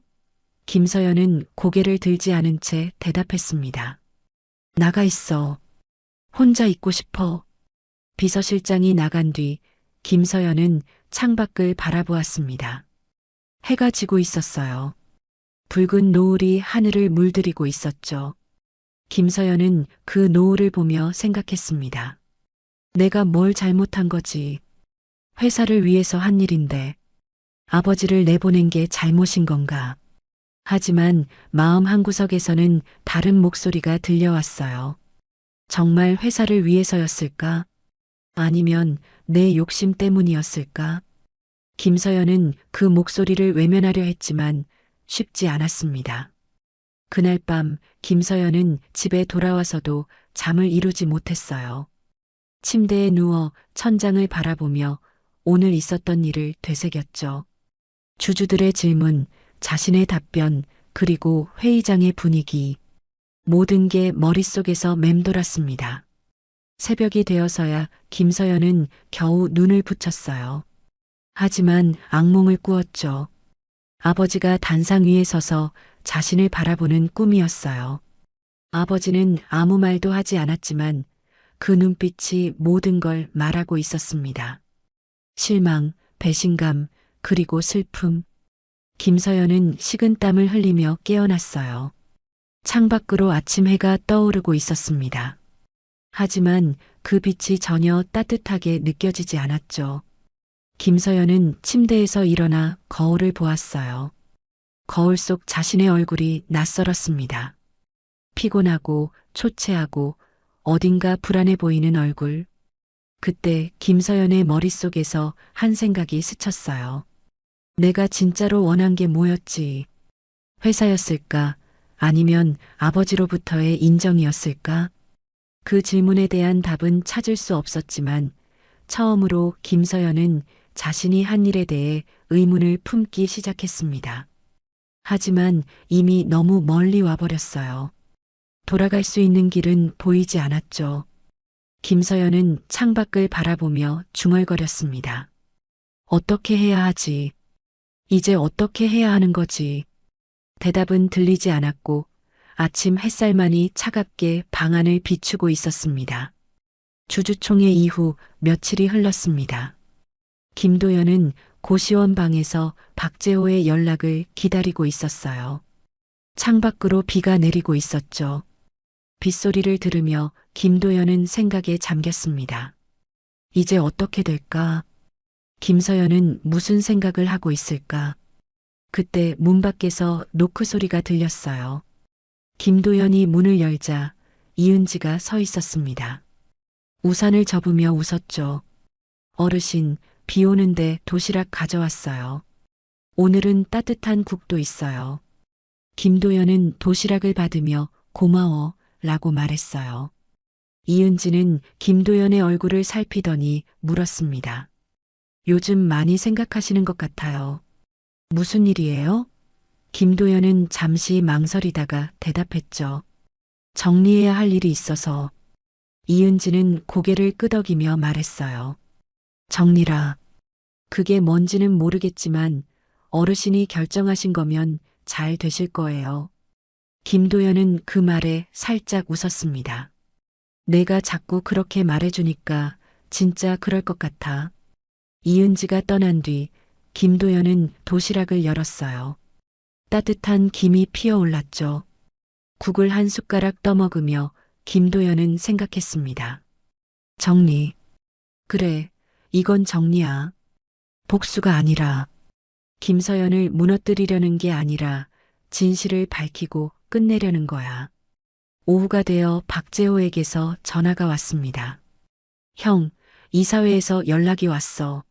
김서연은 고개를 들지 않은 채 대답했습니다. 나가 있어. 혼자 있고 싶어. 비서실장이 나간 뒤 김서연은 창밖을 바라보았습니다. 해가 지고 있었어요. 붉은 노을이 하늘을 물들이고 있었죠. 김서연은 그 노을을 보며 생각했습니다. 내가 뭘 잘못한 거지. 회사를 위해서 한 일인데 아버지를 내보낸 게 잘못인 건가. 하지만 마음 한구석에서는 다른 목소리가 들려왔어요. 정말 회사를 위해서였을까? 아니면 내 욕심 때문이었을까? 김서연은 그 목소리를 외면하려 했지만 쉽지 않았습니다. 그날 밤 김서연은 집에 돌아와서도 잠을 이루지 못했어요. 침대에 누워 천장을 바라보며 오늘 있었던 일을 되새겼죠. 주주들의 질문, 자신의 답변, 그리고 회의장의 분위기. 모든 게 머릿속에서 맴돌았습니다. 새벽이 되어서야 김서연은 겨우 눈을 붙였어요. 하지만 악몽을 꾸었죠. 아버지가 단상 위에 서서 자신을 바라보는 꿈이었어요. 아버지는 아무 말도 하지 않았지만 그 눈빛이 모든 걸 말하고 있었습니다. 실망, 배신감, 그리고 슬픔. 김서연은 식은땀을 흘리며 깨어났어요. 창밖으로 아침 해가 떠오르고 있었습니다. 하지만 그 빛이 전혀 따뜻하게 느껴지지 않았죠. 김서연은 침대에서 일어나 거울을 보았어요. 거울 속 자신의 얼굴이 낯설었습니다. 피곤하고 초췌하고 어딘가 불안해 보이는 얼굴. 그때 김서연의 머릿속에서 한 생각이 스쳤어요. 내가 진짜로 원한 게 뭐였지? 회사였을까? 아니면 아버지로부터의 인정이었을까? 그 질문에 대한 답은 찾을 수 없었지만 처음으로 김서연은 자신이 한 일에 대해 의문을 품기 시작했습니다. 하지만 이미 너무 멀리 와버렸어요. 돌아갈 수 있는 길은 보이지 않았죠. 김서연은 창밖을 바라보며 중얼거렸습니다. 어떻게 해야 하지? 이제 어떻게 해야 하는 거지? 대답은 들리지 않았고 아침 햇살만이 차갑게 방 안을 비추고 있었습니다. 주주총회 이후 며칠이 흘렀습니다. 김도연은 고시원 방에서 박재호의 연락을 기다리고 있었어요. 창밖으로 비가 내리고 있었죠. 빗소리를 들으며 김도연은 생각에 잠겼습니다. 이제 어떻게 될까? 김서연은 무슨 생각을 하고 있을까? 그때 문 밖에서 노크 소리가 들렸어요. 김도연이 문을 열자 이은지가 서 있었습니다. 우산을 접으며 웃었죠. 어르신, 비 오는데 도시락 가져왔어요. 오늘은 따뜻한 국도 있어요. 김도연은 도시락을 받으며 고마워 라고 말했어요. 이은지는 김도연의 얼굴을 살피더니 물었습니다. 요즘 많이 생각하시는 것 같아요. 무슨 일이에요? 김도연은 잠시 망설이다가 대답했죠. 정리해야 할 일이 있어서. 이은지는 고개를 끄덕이며 말했어요. 정리라. 그게 뭔지는 모르겠지만 어르신이 결정하신 거면 잘 되실 거예요. 김도연은 그 말에 살짝 웃었습니다. 내가 자꾸 그렇게 말해주니까 진짜 그럴 것 같아. 이은지가 떠난 뒤 김도연은 도시락을 열었어요. 따뜻한 김이 피어올랐죠. 국을 한 숟가락 떠먹으며 김도연은 생각했습니다. 정리. 그래, 이건 정리야. 복수가 아니라. 김서연을 무너뜨리려는 게 아니라 진실을 밝히고 끝내려는 거야. 오후가 되어 박재호에게서 전화가 왔습니다. 형, 이사회에서 연락이 왔어.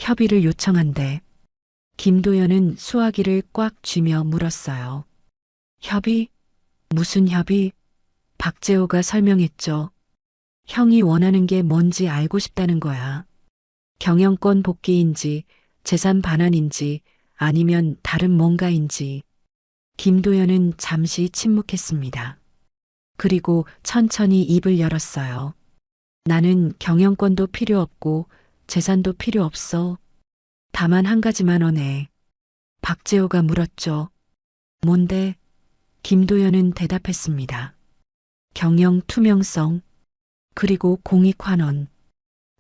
협의를 요청한대. 김도연은 수화기를 꽉 쥐며 물었어요. 협의? 무슨 협의? 박재호가 설명했죠. 형이 원하는 게 뭔지 알고 싶다는 거야. 경영권 복귀인지, 재산 반환인지, 아니면 다른 뭔가인지. 김도연은 잠시 침묵했습니다. 그리고 천천히 입을 열었어요. 나는 경영권도 필요 없고 재산도 필요 없어. 다만 한 가지만 원해. 박재호가 물었죠. 뭔데? 김도연은 대답했습니다. 경영 투명성, 그리고 공익환원.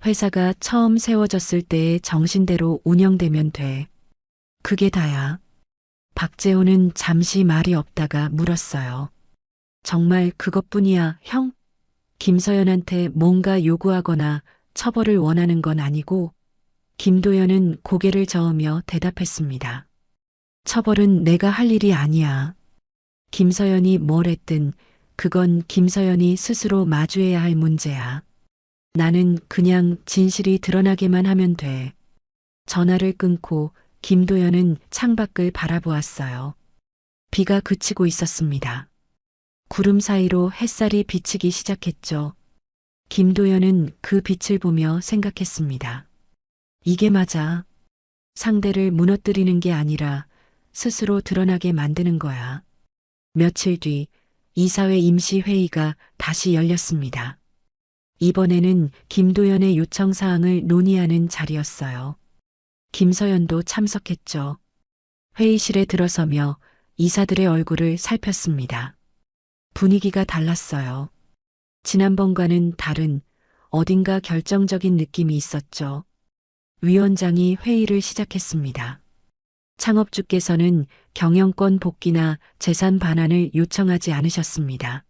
회사가 처음 세워졌을 때의 정신대로 운영되면 돼. 그게 다야. 박재호는 잠시 말이 없다가 물었어요. 정말 그것뿐이야, 형? 김서연한테 뭔가 요구하거나 처벌을 원하는 건 아니고, 김도연은 고개를 저으며 대답했습니다. 처벌은 내가 할 일이 아니야. 김서연이 뭘 했든 그건 김서연이 스스로 마주해야 할 문제야. 나는 그냥 진실이 드러나게만 하면 돼. 전화를 끊고 김도연은 창밖을 바라보았어요. 비가 그치고 있었습니다. 구름 사이로 햇살이 비치기 시작했죠. 김도연은 그 빛을 보며 생각했습니다. 이게 맞아. 상대를 무너뜨리는 게 아니라 스스로 드러나게 만드는 거야. 며칠 뒤 이사회 임시회의가 다시 열렸습니다. 이번에는 김도연의 요청 사항을 논의하는 자리였어요. 김서연도 참석했죠. 회의실에 들어서며 이사들의 얼굴을 살폈습니다. 분위기가 달랐어요. 지난번과는 다른 어딘가 결정적인 느낌이 있었죠. 위원장이 회의를 시작했습니다. 창업주께서는 경영권 복귀나 재산 반환을 요청하지 않으셨습니다.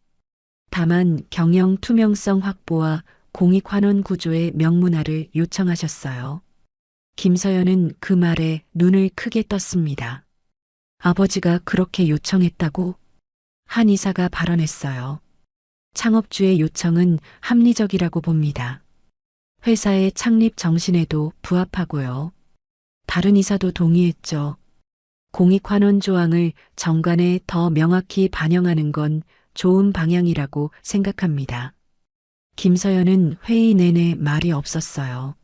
다만 경영 투명성 확보와 공익환원 구조의 명문화를 요청하셨어요. 김서연은 그 말에 눈을 크게 떴습니다. 아버지가 그렇게 요청했다고? 한 이사가 발언했어요. 창업주의 요청은 합리적이라고 봅니다. 회사의 창립 정신에도 부합하고요. 다른 이사도 동의했죠. 공익환원 조항을 정관에 더 명확히 반영하는 건 좋은 방향이라고 생각합니다. 김서연은 회의 내내 말이 없었어요.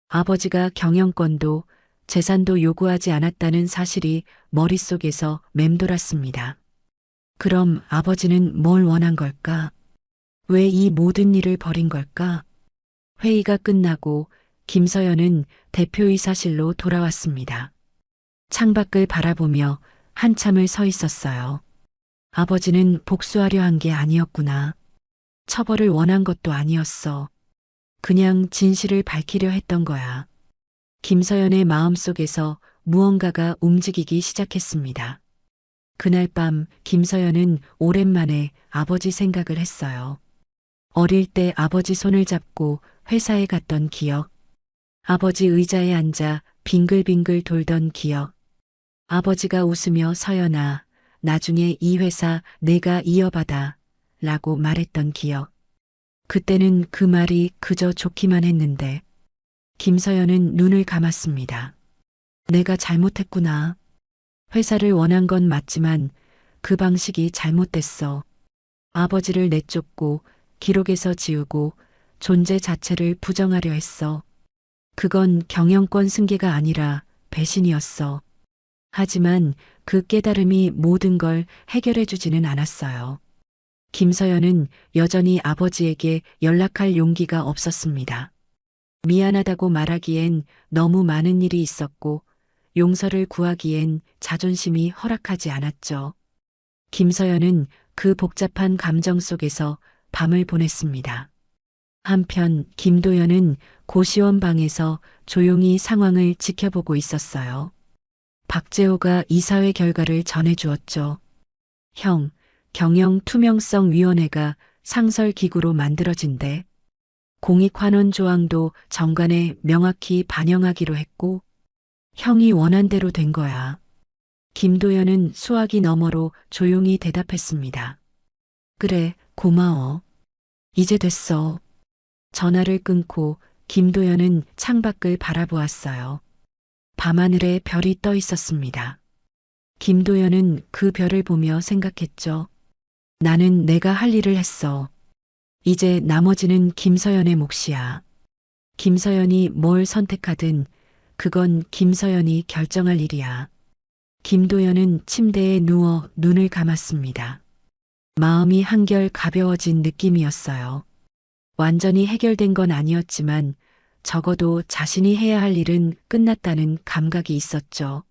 아버지가 경영권도 재산도 요구하지 않았다는 사실이 머릿속에서 맴돌았습니다. 그럼 아버지는 뭘 원한 걸까? 왜 이 모든 일을 벌인 걸까? 회의가 끝나고 김서연은 대표이사실로 돌아왔습니다. 창밖을 바라보며 한참을 서 있었어요. 아버지는 복수하려 한 게 아니었구나. 처벌을 원한 것도 아니었어. 그냥 진실을 밝히려 했던 거야. 김서연의 마음속에서 무언가가 움직이기 시작했습니다. 그날 밤 김서연은 오랜만에 아버지 생각을 했어요. 어릴 때 아버지 손을 잡고 회사에 갔던 기억. 아버지 의자에 앉아 빙글빙글 돌던 기억. 아버지가 웃으며 서연아, 나중에 이 회사 내가 이어받아 라고 말했던 기억. 그때는 그 말이 그저 좋기만 했는데 김서연은 눈을 감았습니다. 내가 잘못했구나. 회사를 원한 건 맞지만 그 방식이 잘못됐어. 아버지를 내쫓고 기록에서 지우고 존재 자체를 부정하려 했어. 그건 경영권 승계가 아니라 배신이었어. 하지만 그 깨달음이 모든 걸 해결해 주지는 않았어요. 김서연은 여전히 아버지에게 연락할 용기가 없었습니다. 미안하다고 말하기엔 너무 많은 일이 있었고 용서를 구하기엔 자존심이 허락하지 않았죠. 김서연은 그 복잡한 감정 속에서 밤을 보냈습니다. 한편 김도연은 고시원 방에서 조용히 상황을 지켜보고 있었어요. 박재호가 이사회 결과를 전해주었죠. 형, 경영투명성위원회가 상설기구로 만들어진대. 공익환원 조항도 정관에 명확히 반영하기로 했고 형이 원한 대로 된 거야. 김도연은 수화기 너머로 조용히 대답했습니다. 그래, 고마워. 이제 됐어. 전화를 끊고 김도연은 창밖을 바라보았어요. 밤하늘에 별이 떠 있었습니다. 김도연은 그 별을 보며 생각했죠. 나는 내가 할 일을 했어. 이제 나머지는 김서연의 몫이야. 김서연이 뭘 선택하든 그건 김서연이 결정할 일이야. 김도연은 침대에 누워 눈을 감았습니다. 마음이 한결 가벼워진 느낌이었어요. 완전히 해결된 건 아니었지만 적어도 자신이 해야 할 일은 끝났다는 감각이 있었죠.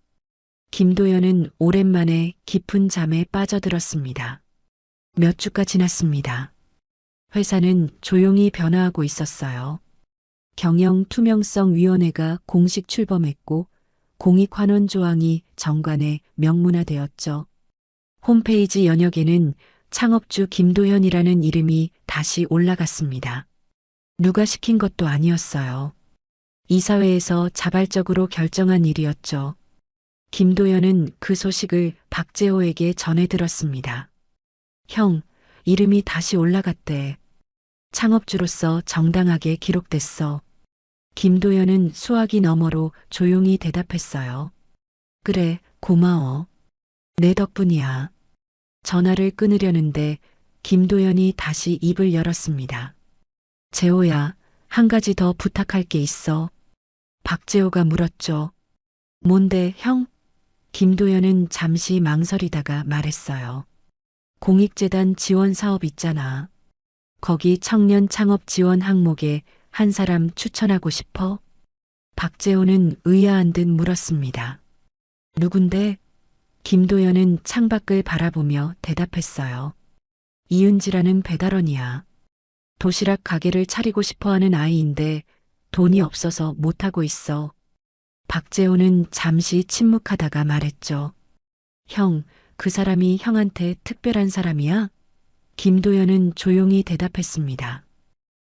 김도연은 오랜만에 깊은 잠에 빠져들었습니다. 몇 주가 지났습니다. 회사는 조용히 변화하고 있었어요. 경영 투명성 위원회가 공식 출범했고 공익환원 조항이 정관에 명문화되었죠. 홈페이지 연역에는 창업주 김도현이라는 이름이 다시 올라갔습니다. 누가 시킨 것도 아니었어요. 이사회에서 자발적으로 결정한 일이었죠. 김도현은 그 소식을 박재호에게 전해 들었습니다. 형, 이름이 다시 올라갔대. 창업주로서 정당하게 기록됐어. 김도현은 수화기 너머로 조용히 대답했어요. 그래, 고마워. 내 덕분이야. 전화를 끊으려는데 김도현이 다시 입을 열었습니다. 재호야, 한 가지 더 부탁할 게 있어. 박재호가 물었죠. 뭔데, 형? 김도현은 잠시 망설이다가 말했어요. 공익재단 지원 사업 있잖아. 거기 청년 창업 지원 항목에 한 사람 추천하고 싶어? 박재호는 의아한 듯 물었습니다. 누군데? 김도연은 창밖을 바라보며 대답했어요. 이은지라는 배달원이야. 도시락 가게를 차리고 싶어하는 아이인데 돈이 없어서 못하고 있어. 박재호는 잠시 침묵하다가 말했죠. 형, 그 사람이 형한테 특별한 사람이야? 김도연은 조용히 대답했습니다.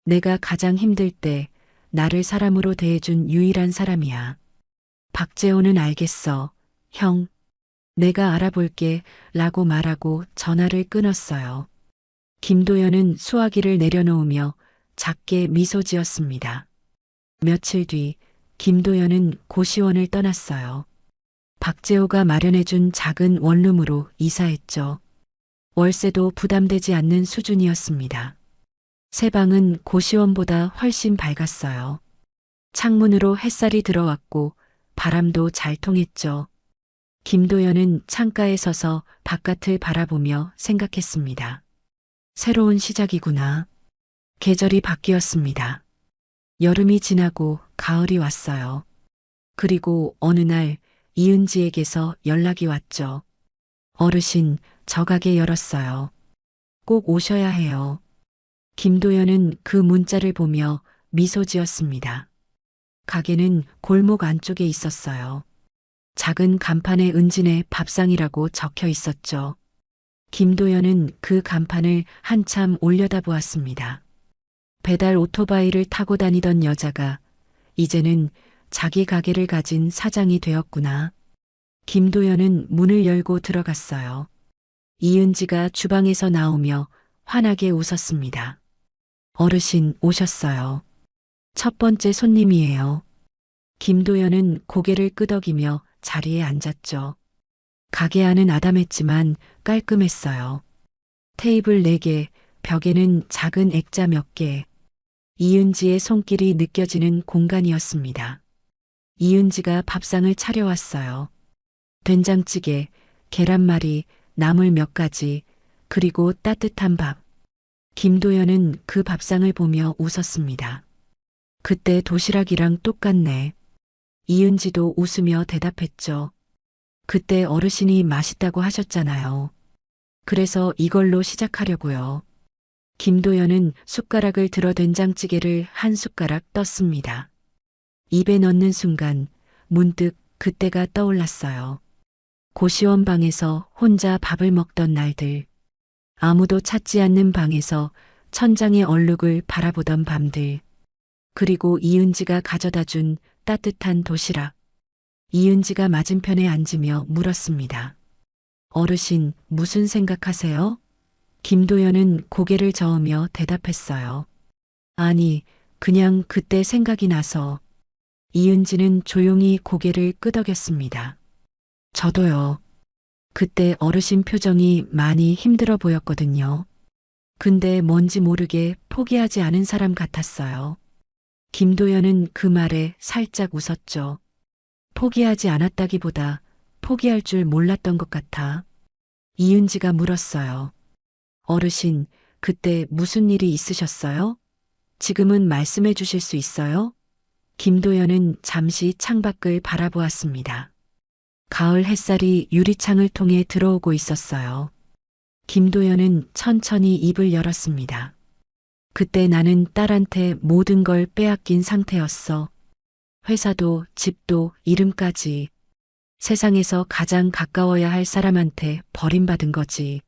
내가 가장 힘들 때 나를 사람으로 대해준 유일한 사람이야. 박재호는 알겠어. 형, 내가 알아볼게 라고 말하고 전화를 끊었어요. 김도연은 수화기를 내려놓으며 작게 미소 지었습니다. 며칠 뒤 김도연은 고시원을 떠났어요. 박재호가 마련해준 작은 원룸으로 이사했죠. 월세도 부담되지 않는 수준이었습니다. 새 방은 고시원보다 훨씬 밝았어요. 창문으로 햇살이 들어왔고 바람도 잘 통했죠. 김도연은 창가에 서서 바깥을 바라보며 생각했습니다. 새로운 시작이구나. 계절이 바뀌었습니다. 여름이 지나고 가을이 왔어요. 그리고 어느 날 이은지에게서 연락이 왔죠. 어르신, 저 가게 열었어요. 꼭 오셔야 해요. 김도연은 그 문자를 보며 미소 지었습니다. 가게는 골목 안쪽에 있었어요. 작은 간판에 은진의 밥상이라고 적혀 있었죠. 김도연은 그 간판을 한참 올려다보았습니다. 배달 오토바이를 타고 다니던 여자가 이제는 자기 가게를 가진 사장이 되었구나. 김도연은 문을 열고 들어갔어요. 이은지가 주방에서 나오며 환하게 웃었습니다. 어르신 오셨어요. 첫 번째 손님이에요. 김도연은 고개를 끄덕이며 자리에 앉았죠. 가게 안은 아담했지만 깔끔했어요. 테이블 4개, 벽에는 작은 액자 몇 개. 이은지의 손길이 느껴지는 공간이었습니다. 이은지가 밥상을 차려왔어요. 된장찌개, 계란말이, 나물 몇 가지, 그리고 따뜻한 밥. 김도연은 그 밥상을 보며 웃었습니다. 그때 도시락이랑 똑같네. 이은지도 웃으며 대답했죠. 그때 어르신이 맛있다고 하셨잖아요. 그래서 이걸로 시작하려고요. 김도연은 숟가락을 들어 된장찌개를 한 숟가락 떴습니다. 입에 넣는 순간 문득 그때가 떠올랐어요. 고시원 방에서 혼자 밥을 먹던 날들. 아무도 찾지 않는 방에서 천장의 얼룩을 바라보던 밤들. 그리고 이은지가 가져다 준 따뜻한 도시락. 이은지가 맞은편에 앉으며 물었습니다. 어르신, 무슨 생각하세요? 김도연은 고개를 저으며 대답했어요. 아니, 그냥 그때 생각이 나서. 이은지는 조용히 고개를 끄덕였습니다. 저도요. 그때 어르신 표정이 많이 힘들어 보였거든요. 근데 뭔지 모르게 포기하지 않은 사람 같았어요. 김도연은 그 말에 살짝 웃었죠. 포기하지 않았다기보다 포기할 줄 몰랐던 것 같아. 이은지가 물었어요. 어르신, 그때 무슨 일이 있으셨어요? 지금은 말씀해 주실 수 있어요? 김도연은 잠시 창밖을 바라보았습니다. 가을 햇살이 유리창을 통해 들어오고 있었어요. 김도연은 천천히 입을 열었습니다. 그때 나는 딸한테 모든 걸 빼앗긴 상태였어. 회사도, 집도, 이름까지. 세상에서 가장 가까워야 할 사람한테 버림받은 거지.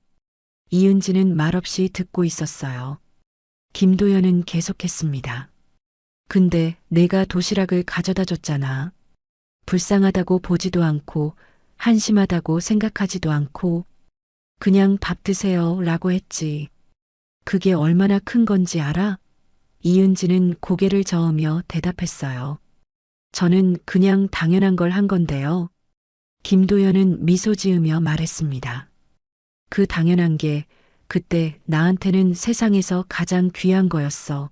이은지는 말없이 듣고 있었어요. 김도연은 계속했습니다. 근데 내가 도시락을 가져다 줬잖아. 불쌍하다고 보지도 않고, 한심하다고 생각하지도 않고, 그냥 밥 드세요 라고 했지. 그게 얼마나 큰 건지 알아? 이은지는 고개를 저으며 대답했어요. 저는 그냥 당연한 걸 한 건데요. 김도연은 미소 지으며 말했습니다. 그 당연한 게 그때 나한테는 세상에서 가장 귀한 거였어.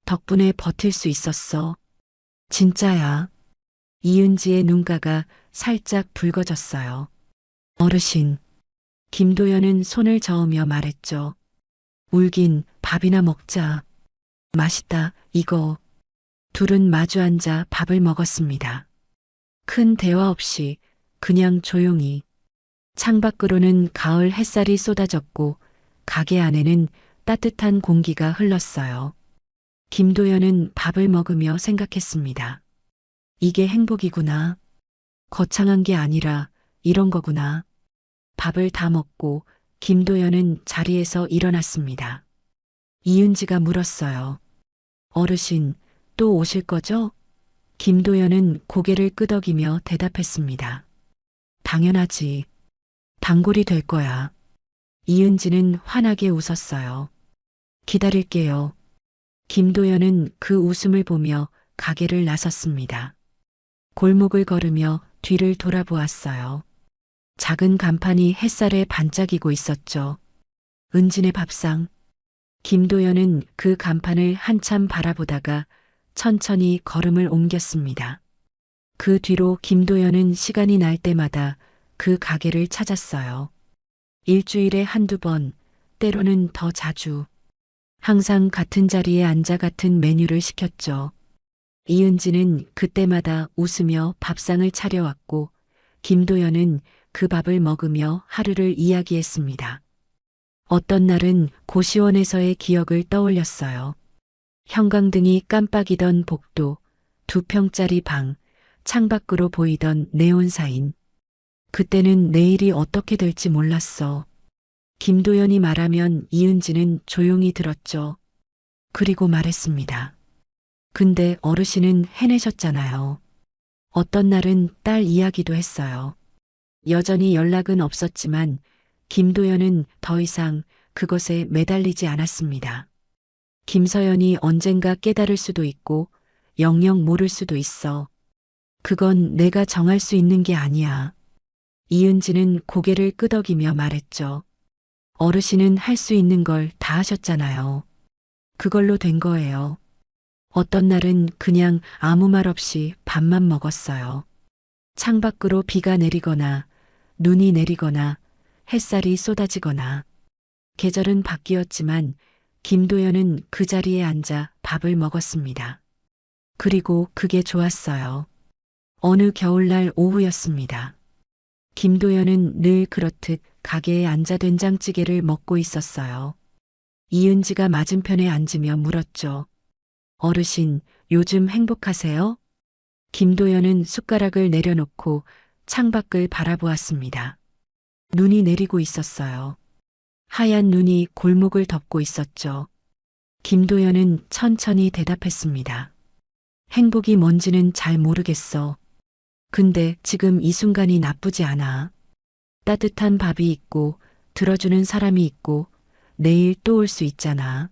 덕분에 버틸 수 있었어. 진짜야. 이은지의 눈가가 살짝 붉어졌어요. 어르신. 김도연은 손을 저으며 말했죠. 울긴 밥이나 먹자. 맛있다, 이거. 둘은 마주 앉아 밥을 먹었습니다. 큰 대화 없이 그냥 조용히. 창밖으로는 가을 햇살이 쏟아졌고 가게 안에는 따뜻한 공기가 흘렀어요. 김도연은 밥을 먹으며 생각했습니다. 이게 행복이구나. 거창한 게 아니라 이런 거구나. 밥을 다 먹고 김도연은 자리에서 일어났습니다. 이은지가 물었어요. 어르신, 또 오실 거죠? 김도연은 고개를 끄덕이며 대답했습니다. 당연하지. 단골이 될 거야. 이은지는 환하게 웃었어요. 기다릴게요. 김도연은 그 웃음을 보며 가게를 나섰습니다. 골목을 걸으며 뒤를 돌아보았어요. 작은 간판이 햇살에 반짝이고 있었죠. 은진의 밥상. 김도연은 그 간판을 한참 바라보다가 천천히 걸음을 옮겼습니다. 그 뒤로 김도연은 시간이 날 때마다 그 가게를 찾았어요. 일주일에 한두 번, 때로는 더 자주. 항상 같은 자리에 앉아 같은 메뉴를 시켰죠. 이은지는 그때마다 웃으며 밥상을 차려왔고 김도연은 그 밥을 먹으며 하루를 이야기했습니다. 어떤 날은 고시원에서의 기억을 떠올렸어요. 형광등이 깜빡이던 복도, 2평짜리 방, 창밖으로 보이던 네온사인. 그때는 내일이 어떻게 될지 몰랐어. 김도연이 말하면 이은지는 조용히 들었죠. 그리고 말했습니다. 근데 어르신은 해내셨잖아요. 어떤 날은 딸 이야기도 했어요. 여전히 연락은 없었지만 김도연은 더 이상 그것에 매달리지 않았습니다. 김서연이 언젠가 깨달을 수도 있고 영영 모를 수도 있어. 그건 내가 정할 수 있는 게 아니야. 이은지는 고개를 끄덕이며 말했죠. 어르신은 할 수 있는 걸 다 하셨잖아요. 그걸로 된 거예요. 어떤 날은 그냥 아무 말 없이 밥만 먹었어요. 창밖으로 비가 내리거나 눈이 내리거나 햇살이 쏟아지거나 계절은 바뀌었지만 김도연은 그 자리에 앉아 밥을 먹었습니다. 그리고 그게 좋았어요. 어느 겨울날 오후였습니다. 김도연은 늘 그렇듯 가게에 앉아 된장찌개를 먹고 있었어요. 이은지가 맞은편에 앉으며 물었죠. 어르신, 요즘 행복하세요? 김도연은 숟가락을 내려놓고 창밖을 바라보았습니다. 눈이 내리고 있었어요. 하얀 눈이 골목을 덮고 있었죠. 김도연은 천천히 대답했습니다. 행복이 뭔지는 잘 모르겠어. 근데 지금 이 순간이 나쁘지 않아. 따뜻한 밥이 있고 들어주는 사람이 있고 내일 또 올 수 있잖아.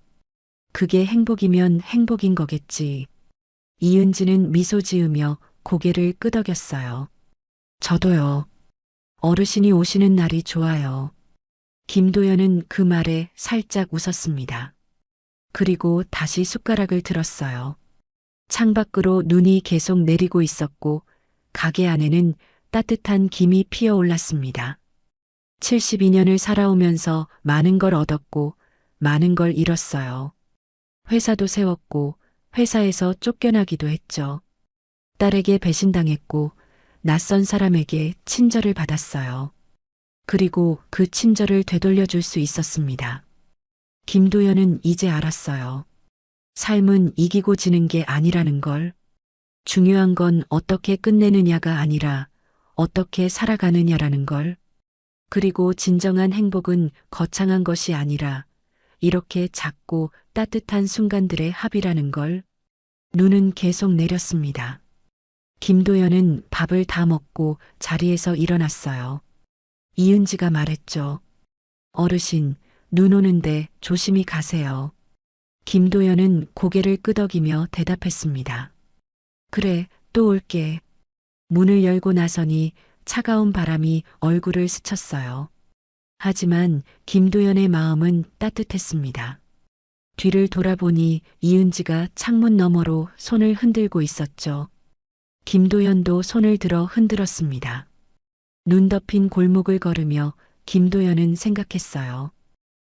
그게 행복이면 행복인 거겠지. 이은지는 미소 지으며 고개를 끄덕였어요. 저도요. 어르신이 오시는 날이 좋아요. 김도연은 그 말에 살짝 웃었습니다. 그리고 다시 숟가락을 들었어요. 창밖으로 눈이 계속 내리고 있었고 가게 안에는 따뜻한 김이 피어올랐습니다. 72년을 살아오면서 많은 걸 얻었고 많은 걸 잃었어요. 회사도 세웠고 회사에서 쫓겨나기도 했죠. 딸에게 배신당했고 낯선 사람에게 친절을 받았어요. 그리고 그 친절을 되돌려줄 수 있었습니다. 김도연은 이제 알았어요. 삶은 이기고 지는 게 아니라는 걸. 중요한 건 어떻게 끝내느냐가 아니라 어떻게 살아가느냐라는 걸. 그리고 진정한 행복은 거창한 것이 아니라 이렇게 작고 따뜻한 순간들의 합이라는 걸. 눈은 계속 내렸습니다. 김도연은 밥을 다 먹고 자리에서 일어났어요. 이은지가 말했죠. 어르신, 눈 오는데 조심히 가세요. 김도연은 고개를 끄덕이며 대답했습니다. 그래, 또 올게. 문을 열고 나서니 차가운 바람이 얼굴을 스쳤어요. 하지만 김도연의 마음은 따뜻했습니다. 뒤를 돌아보니 이은지가 창문 너머로 손을 흔들고 있었죠. 김도연도 손을 들어 흔들었습니다. 눈 덮인 골목을 걸으며 김도연은 생각했어요.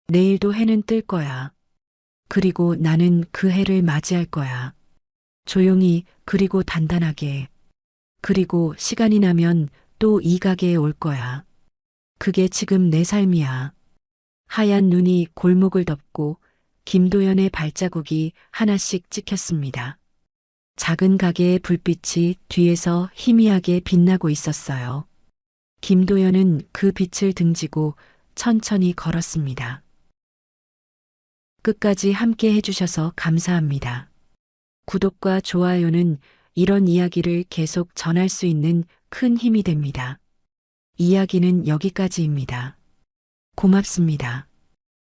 내일도 해는 뜰 거야. 그리고 나는 그 해를 맞이할 거야. 조용히, 그리고 단단하게. 그리고 시간이 나면 또 이 가게에 올 거야. 그게 지금 내 삶이야. 하얀 눈이 골목을 덮고 김도연의 발자국이 하나씩 찍혔습니다. 작은 가게의 불빛이 뒤에서 희미하게 빛나고 있었어요. 김도연은 그 빛을 등지고 천천히 걸었습니다. 끝까지 함께 해주셔서 감사합니다. 구독과 좋아요는 이런 이야기를 계속 전할 수 있는 큰 힘이 됩니다. 이야기는 여기까지입니다. 고맙습니다.